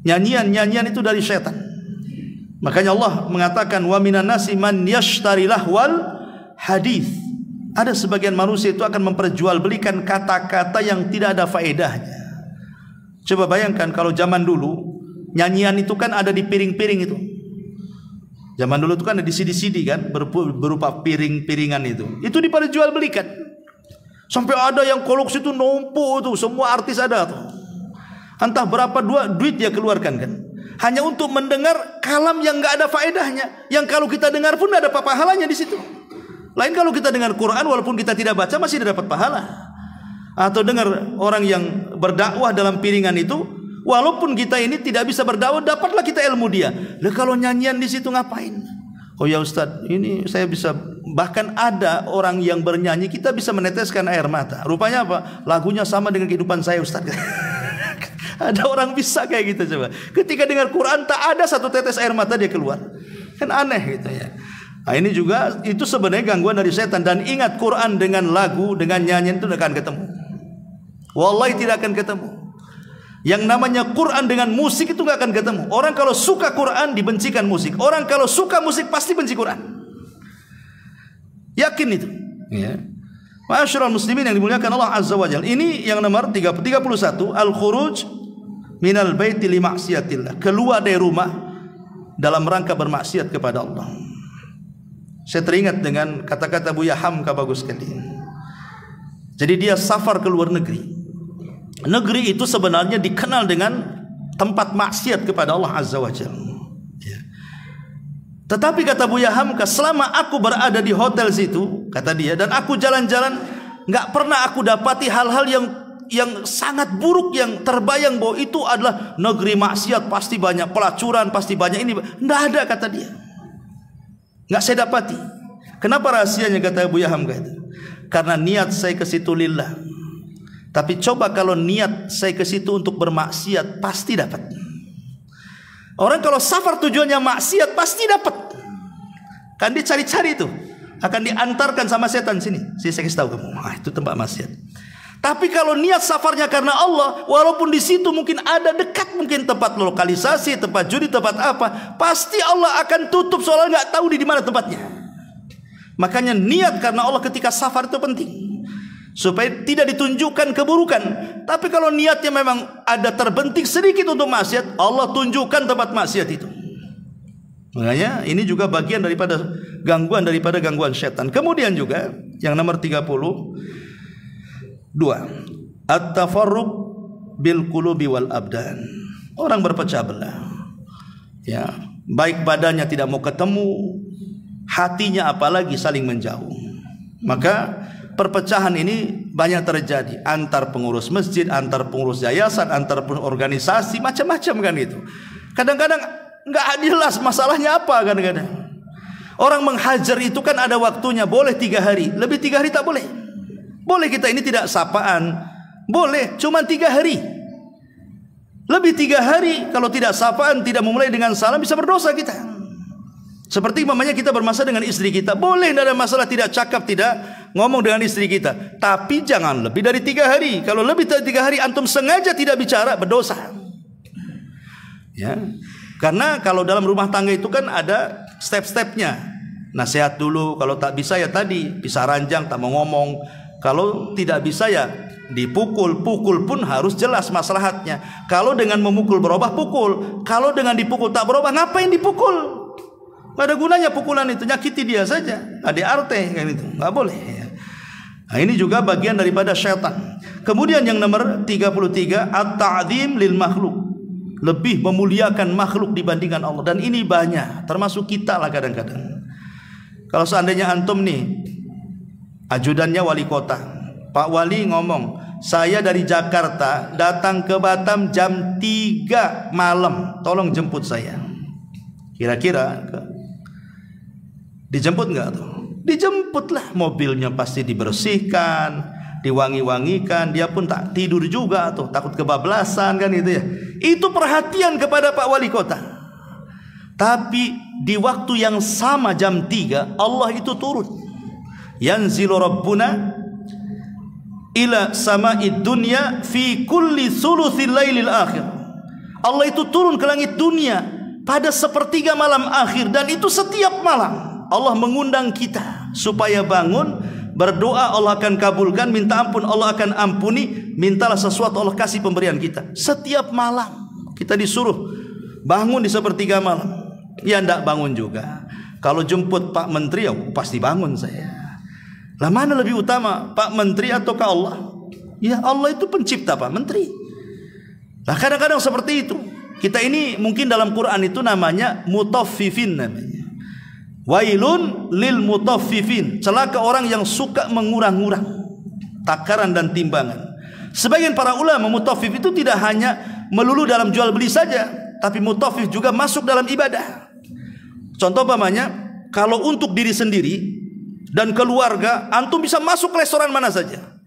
Nyanyian itu dari syaitan. Makanya Allah mengatakan wa minan nasi man yashtari lahwal hadis. Ada sebagian manusia itu akan memperjualbelikan kata-kata yang tidak ada faedahnya. Coba bayangkan kalau zaman dulu nyanyian itu kan ada di piring-piring itu. Zaman dulu itu kan ada di CD-CD kan, berupa piring-piringan itu. Itu diperjualbelikan. Sampai ada yang koleksi itu numpuk tuh, semua artis ada tuh. Entah berapa duit dia keluarkan kan, hanya untuk mendengar kalam yang nggak ada faedahnya, yang kalau kita dengar pun ada pahalanya di situ. Lain kalau kita dengar Quran walaupun kita tidak baca masih dapat pahala. Atau dengar orang yang berdakwah dalam piringan itu, walaupun kita ini tidak bisa berdakwah, dapatlah kita ilmu dia. Lah kalau nyanyian di situ ngapain? Oh ya Ustaz, ini saya bisa, bahkan ada orang yang bernyanyi kita bisa meneteskan air mata. Rupanya apa? Lagunya sama dengan kehidupan saya Ustaz. Ada orang bisa kayak gitu coba. Ketika dengar Quran tak ada satu tetes air mata dia keluar. Kan aneh gitu ya. Nah, ini juga itu sebenarnya gangguan dari setan. Dan ingat, Quran dengan lagu, dengan nyanyian itu tidak akan ketemu. Wallahi tidak akan ketemu. Yang namanya Quran dengan musik itu nggak akan ketemu. Orang kalau suka Quran dibencikan musik. Orang kalau suka musik pasti benci Quran. Yakin itu. Ya. Ma'asyiral muslimin yang dimuliakan Allah Azza wa Jalla. Ini yang nomor 31, al-khuruj minal baiti li ma'siyatillah. Keluar dari rumah dalam rangka bermaksiat kepada Allah. Saya teringat dengan kata-kata Buya Hamka bagus sekali. Jadi dia safar ke luar negeri. Negeri itu sebenarnya dikenal dengan tempat maksiat kepada Allah Azza wa Jalla. Ya. Tetapi kata Buya Hamka, selama aku berada di hotel situ, kata dia, dan aku jalan-jalan, nggak pernah aku dapati hal-hal yang sangat buruk, yang terbayang bahwa itu adalah negeri maksiat, pasti banyak pelacuran, pasti banyak ini. Nggak ada, kata dia. Nggak saya dapati. Kenapa rahasianya, kata Buya Hamka itu? Karena niat saya ke situ lillah. Tapi coba kalau niat saya ke situ untuk bermaksiat, pasti dapat. Orang kalau safar tujuannya maksiat pasti dapat. Kan dia cari-cari itu, akan diantarkan sama setan sini. Saya kasih tahu kamu, itu tempat maksiat. Tapi kalau niat safarnya karena Allah, walaupun di situ mungkin ada dekat, mungkin tempat lokalisasi, tempat judi, tempat apa, pasti Allah akan tutup soalnya nggak tahu di mana tempatnya. Makanya niat karena Allah ketika safar itu penting, supaya tidak ditunjukkan keburukan. Tapi kalau niatnya memang ada terbentik sedikit untuk maksiat, Allah tunjukkan tempat maksiat itu. Makanya ini juga bagian daripada gangguan setan. Kemudian juga yang nomor 32, at-tafarruq bil qulubi wal abdan. Orang berpecah belah. Ya, baik badannya tidak mau ketemu, hatinya apalagi saling menjauh. Maka perpecahan ini banyak terjadi antar pengurus masjid, antar pengurus yayasan, antar organisasi, macam-macam kan itu. Kadang-kadang nggak jelas masalahnya apa. Kadang-kadang orang menghajar itu kan ada waktunya, boleh 3 hari, lebih 3 hari tak boleh. Boleh kita ini tidak sapaan, boleh, cuma 3 hari. Lebih 3 hari kalau tidak sapaan, tidak memulai dengan salam, bisa berdosa kita. Seperti mamanya kita bermasalah dengan istri kita, boleh, tidak ada masalah, tidak cakap, tidak ngomong dengan istri kita, tapi jangan lebih dari 3 hari. Kalau lebih dari 3 hari antum sengaja tidak bicara, berdosa. Ya, karena kalau dalam rumah tangga itu kan ada step-stepnya. Nasihat dulu, kalau tak bisa ya tadi pisah ranjang, tak mau ngomong. Kalau tidak bisa ya dipukul. Pukul pun harus jelas maslahatnya. Kalau dengan memukul berubah, pukul. Kalau dengan dipukul tak berubah, ngapain dipukul? Nggak ada gunanya pukulan itu, nyakiti dia saja. Ada arte kan itu, nggak boleh. Nah, ini juga bagian daripada syaitan. Kemudian yang nomor 33, at-ta'zim lil makhluk. Lebih memuliakan makhluk dibandingkan Allah. Dan ini banyak, termasuk kita lah kadang-kadang. Kalau seandainya antum nih, ajudannya wali kota, Pak Wali ngomong, saya dari Jakarta datang ke Batam jam 3 malam, tolong jemput saya. Kira-kira dijemput nggak tuh? Dijemputlah, mobilnya pasti dibersihkan, diwangi-wangikan, dia pun tak tidur juga tuh, takut kebablasan kan itu ya. Itu perhatian kepada Pak Wali Kota. Tapi di waktu yang sama jam 3 Allah itu turun. Yanzilu Rabbuna ila sama'id dunya fi kulli thuluthil lailil akhir. Allah itu turun ke langit dunia pada sepertiga malam akhir, dan itu setiap malam. Allah mengundang kita supaya bangun, berdoa Allah akan kabulkan, minta ampun Allah akan ampuni, mintalah sesuatu Allah kasih pemberian kita. Setiap malam kita disuruh bangun di sepertiga malam. Ya ndak bangun juga. Kalau jemput Pak Menteri ya pasti bangun saya. Lah mana lebih utama, Pak Menteri ataukah Allah? Ya Allah itu pencipta Pak Menteri. Lah kadang-kadang seperti itu. Kita ini mungkin dalam Quran itu namanya mutaffifin namanya. Wailun lil mutaffifin, celaka orang yang suka mengurang-urang takaran dan timbangan. Sebagian para ulama mutaffif itu tidak hanya melulu dalam jual beli saja, tapi mutaffif juga masuk dalam ibadah. Contoh umpamanya, kalau untuk diri sendiri dan keluarga, antum bisa masuk restoran mana saja.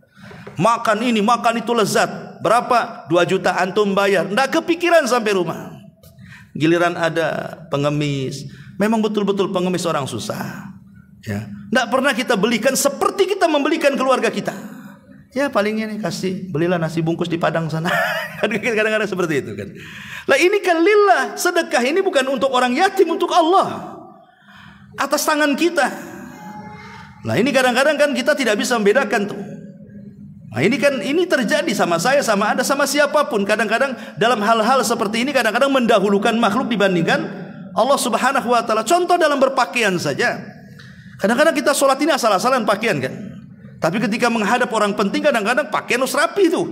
Makan ini, makan itu lezat. berapa? 2 juta antum bayar. Nggak kepikiran sampai rumah. Giliran ada pengemis, memang betul-betul pengemis orang susah. Ya, nggak pernah kita belikan seperti kita membelikan keluarga kita. Ya palingnya nih kasih, belilah nasi bungkus di Padang sana. Kadang-kadang seperti itu kan. Lah ini kan lillah, sedekah ini bukan untuk orang yatim, untuk Allah. Atas tangan kita. Nah ini kadang-kadang kan kita tidak bisa membedakan tuh. Nah ini terjadi sama saya, sama Anda, sama siapapun. Kadang-kadang dalam hal-hal seperti ini kadang-kadang mendahulukan makhluk dibandingkan Allah Subhanahu wa taala. Contoh dalam berpakaian saja. Kadang-kadang kita sholat ini asal-asalan pakaian kan. Tapi ketika menghadap orang penting kadang-kadang pakaian harus rapi itu.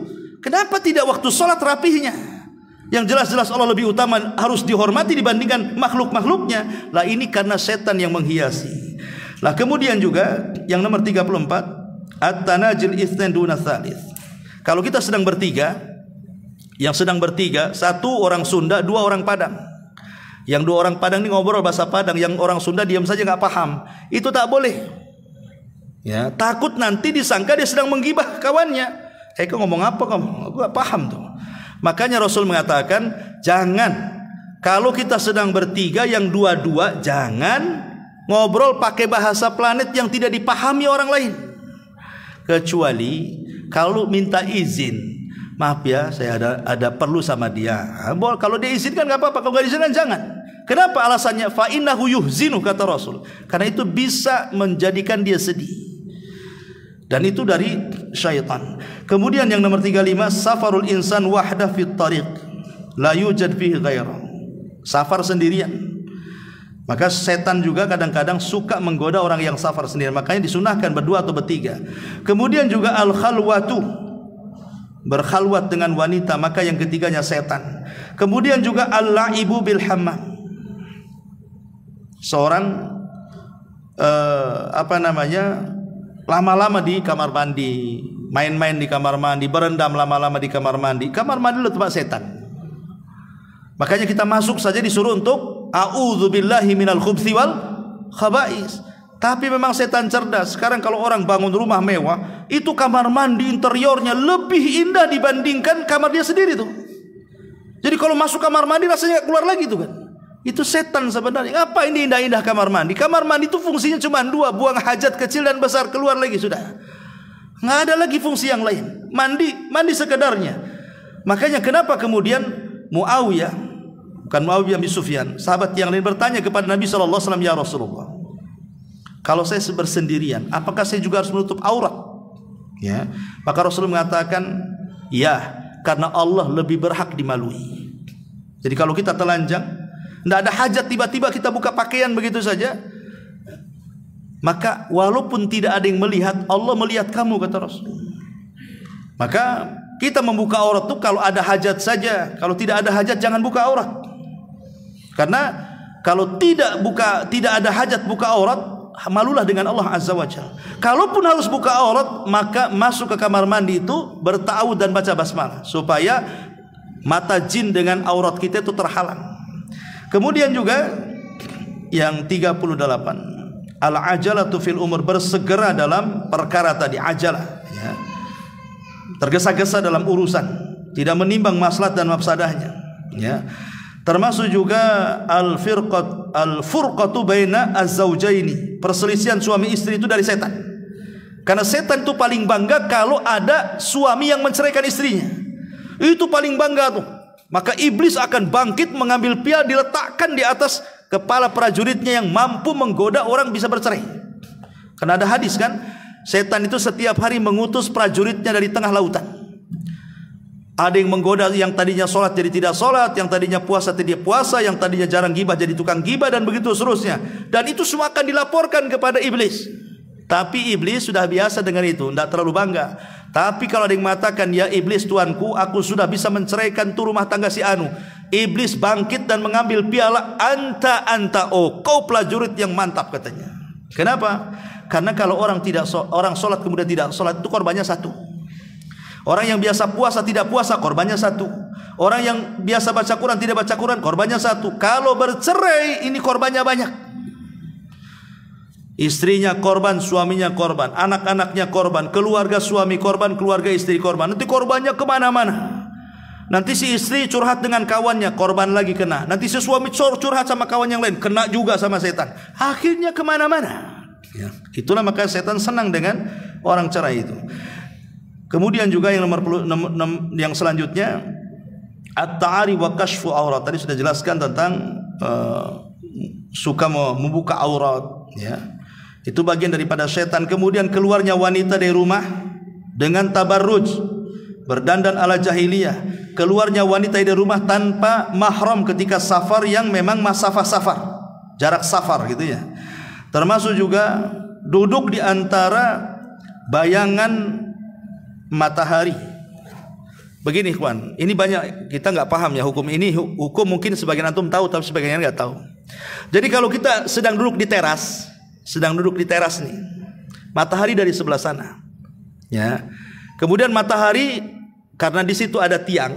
Kenapa tidak waktu sholat rapihnya? Yang jelas-jelas Allah lebih utama, harus dihormati dibandingkan makhluk-makhluknya. Lah ini karena setan yang menghiasi. Lah kemudian juga yang nomor 34, at-tanajil itsnan duna tsalits. Kalau kita sedang bertiga, yang sedang bertiga, 1 orang Sunda, 2 orang Padang. Yang 2 orang Padang ini ngobrol bahasa Padang, yang orang Sunda diam saja nggak paham. Itu tak boleh. Ya, takut nanti disangka dia sedang menggibah kawannya. Kau ngomong apa kamu? Aku gak paham tuh. Makanya Rasul mengatakan, jangan kalau kita sedang bertiga yang 2-2, jangan ngobrol pakai bahasa planet yang tidak dipahami orang lain. Kecuali kalau minta izin. Maaf ya, saya ada perlu sama dia. Kalau dia izinkan nggak apa-apa, kalau nggak diizinkan jangan. Kenapa alasannya? Fa innahu yuhzinu, kata Rasul. Karena itu bisa menjadikan dia sedih. Dan itu dari syaitan. Kemudian yang nomor 35, safarul insan wahdah fit tariq la yujad fihi ghairah. Safar sendirian. Maka setan juga kadang-kadang suka menggoda orang yang safar sendirian. Makanya disunahkan berdua atau bertiga. Kemudian juga al khalwatu, berkhalwat dengan wanita, maka yang ketiganya setan. Kemudian juga al laibu bil hammam. Seorang lama-lama di kamar mandi, main-main di kamar mandi, berendam lama-lama di kamar mandi. Kamar mandi itu tempat setan. Makanya kita masuk saja disuruh untuk a'udzubillahi minal khubthi wal khaba'is. Tapi memang setan cerdas. Sekarang kalau orang bangun rumah mewah, itu kamar mandi interiornya lebih indah dibandingkan kamar dia sendiri tuh. Jadi kalau masuk kamar mandi rasanya keluar lagi tuh kan. Itu setan sebenarnya. Apa ini indah-indah kamar mandi? Kamar mandi itu fungsinya cuma 2, buang hajat kecil dan besar, keluar lagi sudah. Nggak ada lagi fungsi yang lain. Mandi sekedarnya. Makanya kenapa kemudian Muawiyah, bukan Muawiyah bin Sufyan, sahabat yang lain bertanya kepada Nabi SAW, ya Rasulullah, kalau saya bersendirian, apakah saya juga harus menutup aurat? Ya, maka Rasul mengatakan, ya, karena Allah lebih berhak dimalui. Jadi kalau kita telanjang, tidak ada hajat tiba-tiba kita buka pakaian begitu saja, maka walaupun tidak ada yang melihat, Allah melihat kamu, kata Rasul. Maka kita membuka aurat itu kalau ada hajat saja. Kalau tidak ada hajat jangan buka aurat. Karena kalau tidak ada hajat buka aurat, malulah dengan Allah Azza wa Jalla. Kalaupun harus buka aurat, maka masuk ke kamar mandi itu berta'awudz dan baca basmalah supaya mata jin dengan aurat kita itu terhalang. Kemudian juga yang 38, al-ajalatu fil umur, bersegera dalam perkara tadi, ajalah, ya. Tergesa-gesa dalam urusan, tidak menimbang maslahat dan mafsadahnya, ya. Termasuk juga al-furqatu baina az-zawjaini, perselisihan suami istri itu dari setan. Karena setan itu paling bangga kalau ada suami yang menceraikan istrinya. Itu paling bangga tuh. Maka iblis akan bangkit mengambil piala diletakkan di atas kepala prajuritnya yang mampu menggoda orang bisa bercerai. Karena ada hadis kan, setan itu setiap hari mengutus prajuritnya dari tengah lautan. Ada yang menggoda yang tadinya sholat jadi tidak sholat, yang tadinya puasa tidak puasa, yang tadinya jarang gibah jadi tukang gibah, dan begitu seterusnya. Dan itu semua akan dilaporkan kepada iblis. Tapi iblis sudah biasa dengan itu, tidak terlalu bangga. Tapi kalau ada yang mengatakan, ya iblis tuanku, aku sudah bisa menceraikan tuh rumah tangga si Anu, iblis bangkit dan mengambil piala, anta, oh kau prajurit yang mantap, katanya. Kenapa? Karena kalau orang sholat kemudian tidak sholat, itu korbannya 1. Orang yang biasa puasa tidak puasa, korbannya 1. Orang yang biasa baca Quran tidak baca Quran, korbannya 1. Kalau bercerai, ini korbannya banyak. Istrinya korban, suaminya korban, anak-anaknya korban, keluarga suami korban, keluarga istri korban. Nanti korbannya kemana-mana. Nanti si istri curhat dengan kawannya, korban lagi kena. Nanti si suami curhat sama kawan yang lain, kena juga sama setan. Akhirnya kemana-mana. Ya, itulah maka setan senang dengan orang cerai itu. Kemudian juga yang yang selanjutnya, at-ta'ari wa kashfu aurat. Tadi sudah jelaskan tentang suka membuka aurat. Ya, itu bagian daripada setan. Kemudian keluarnya wanita dari rumah dengan tabarruj, berdandan ala jahiliyah. Keluarnya wanita dari rumah tanpa mahram ketika safar yang memang masafah safar, jarak safar gitu ya. Termasuk juga duduk di antara bayangan matahari. Begini ikhwan, ini banyak kita nggak paham ya hukum ini. Hukum mungkin sebagian antum tahu tapi sebagian nggak tahu. Jadi kalau kita sedang duduk di teras nih, matahari dari sebelah sana, ya. Kemudian matahari karena di situ ada tiang,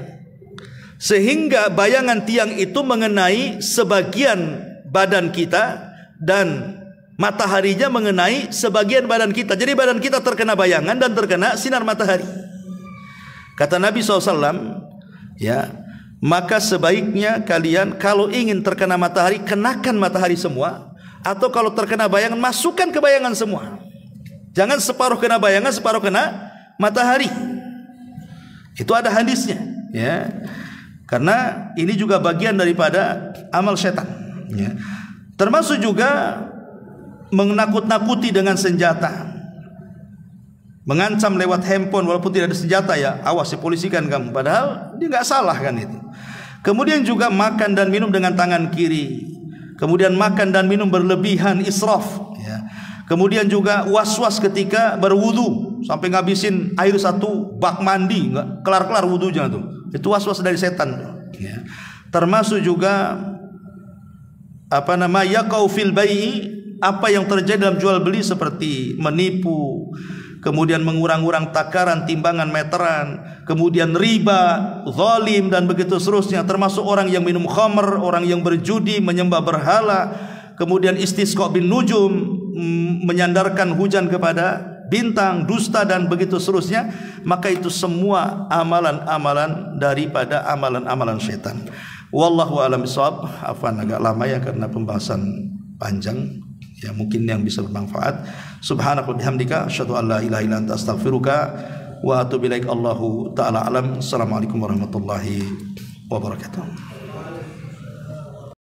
sehingga bayangan tiang itu mengenai sebagian badan kita dan mataharinya mengenai sebagian badan kita. Jadi badan kita terkena bayangan dan terkena sinar matahari. Kata Nabi SAW, ya, maka sebaiknya kalian kalau ingin terkena matahari, kenakan matahari semua, atau kalau terkena bayangan, masukkan ke bayangan semua. Jangan separuh kena bayangan, separuh kena matahari. Itu ada hadisnya, ya. Karena ini juga bagian daripada amal setan, ya. Termasuk juga menakut-nakuti dengan senjata, mengancam lewat handphone walaupun tidak ada senjata, ya awas dipolisikan kamu, padahal dia nggak salah kan itu. Kemudian juga makan dan minum dengan tangan kiri, kemudian makan dan minum berlebihan, israf, ya. Kemudian juga was-was ketika berwudu sampai ngabisin air satu bak mandi, nggak kelar-kelar wudunya tuh, itu was-was dari setan, ya. Termasuk juga yaqau fil bai'i, apa yang terjadi dalam jual beli seperti menipu, kemudian mengurang-urang takaran, timbangan, meteran, kemudian riba, zalim dan begitu seterusnya. Termasuk orang yang minum khamr, orang yang berjudi, menyembah berhala, kemudian istisqa bin nujum, menyandarkan hujan kepada bintang, dusta dan begitu seterusnya. Maka itu semua amalan-amalan daripada amalan-amalan syaitan. Wallahu a'lam bishawab. Afwan agak lama ya karena pembahasan panjang. Ya mungkin yang bisa bermanfaat. Subhanaka bihamdika asyhadu an la ilaha illa anta astaghfiruka wa atubu ilaik. Allahu taala alam. Assalamualaikum warahmatullahi wabarakatuh.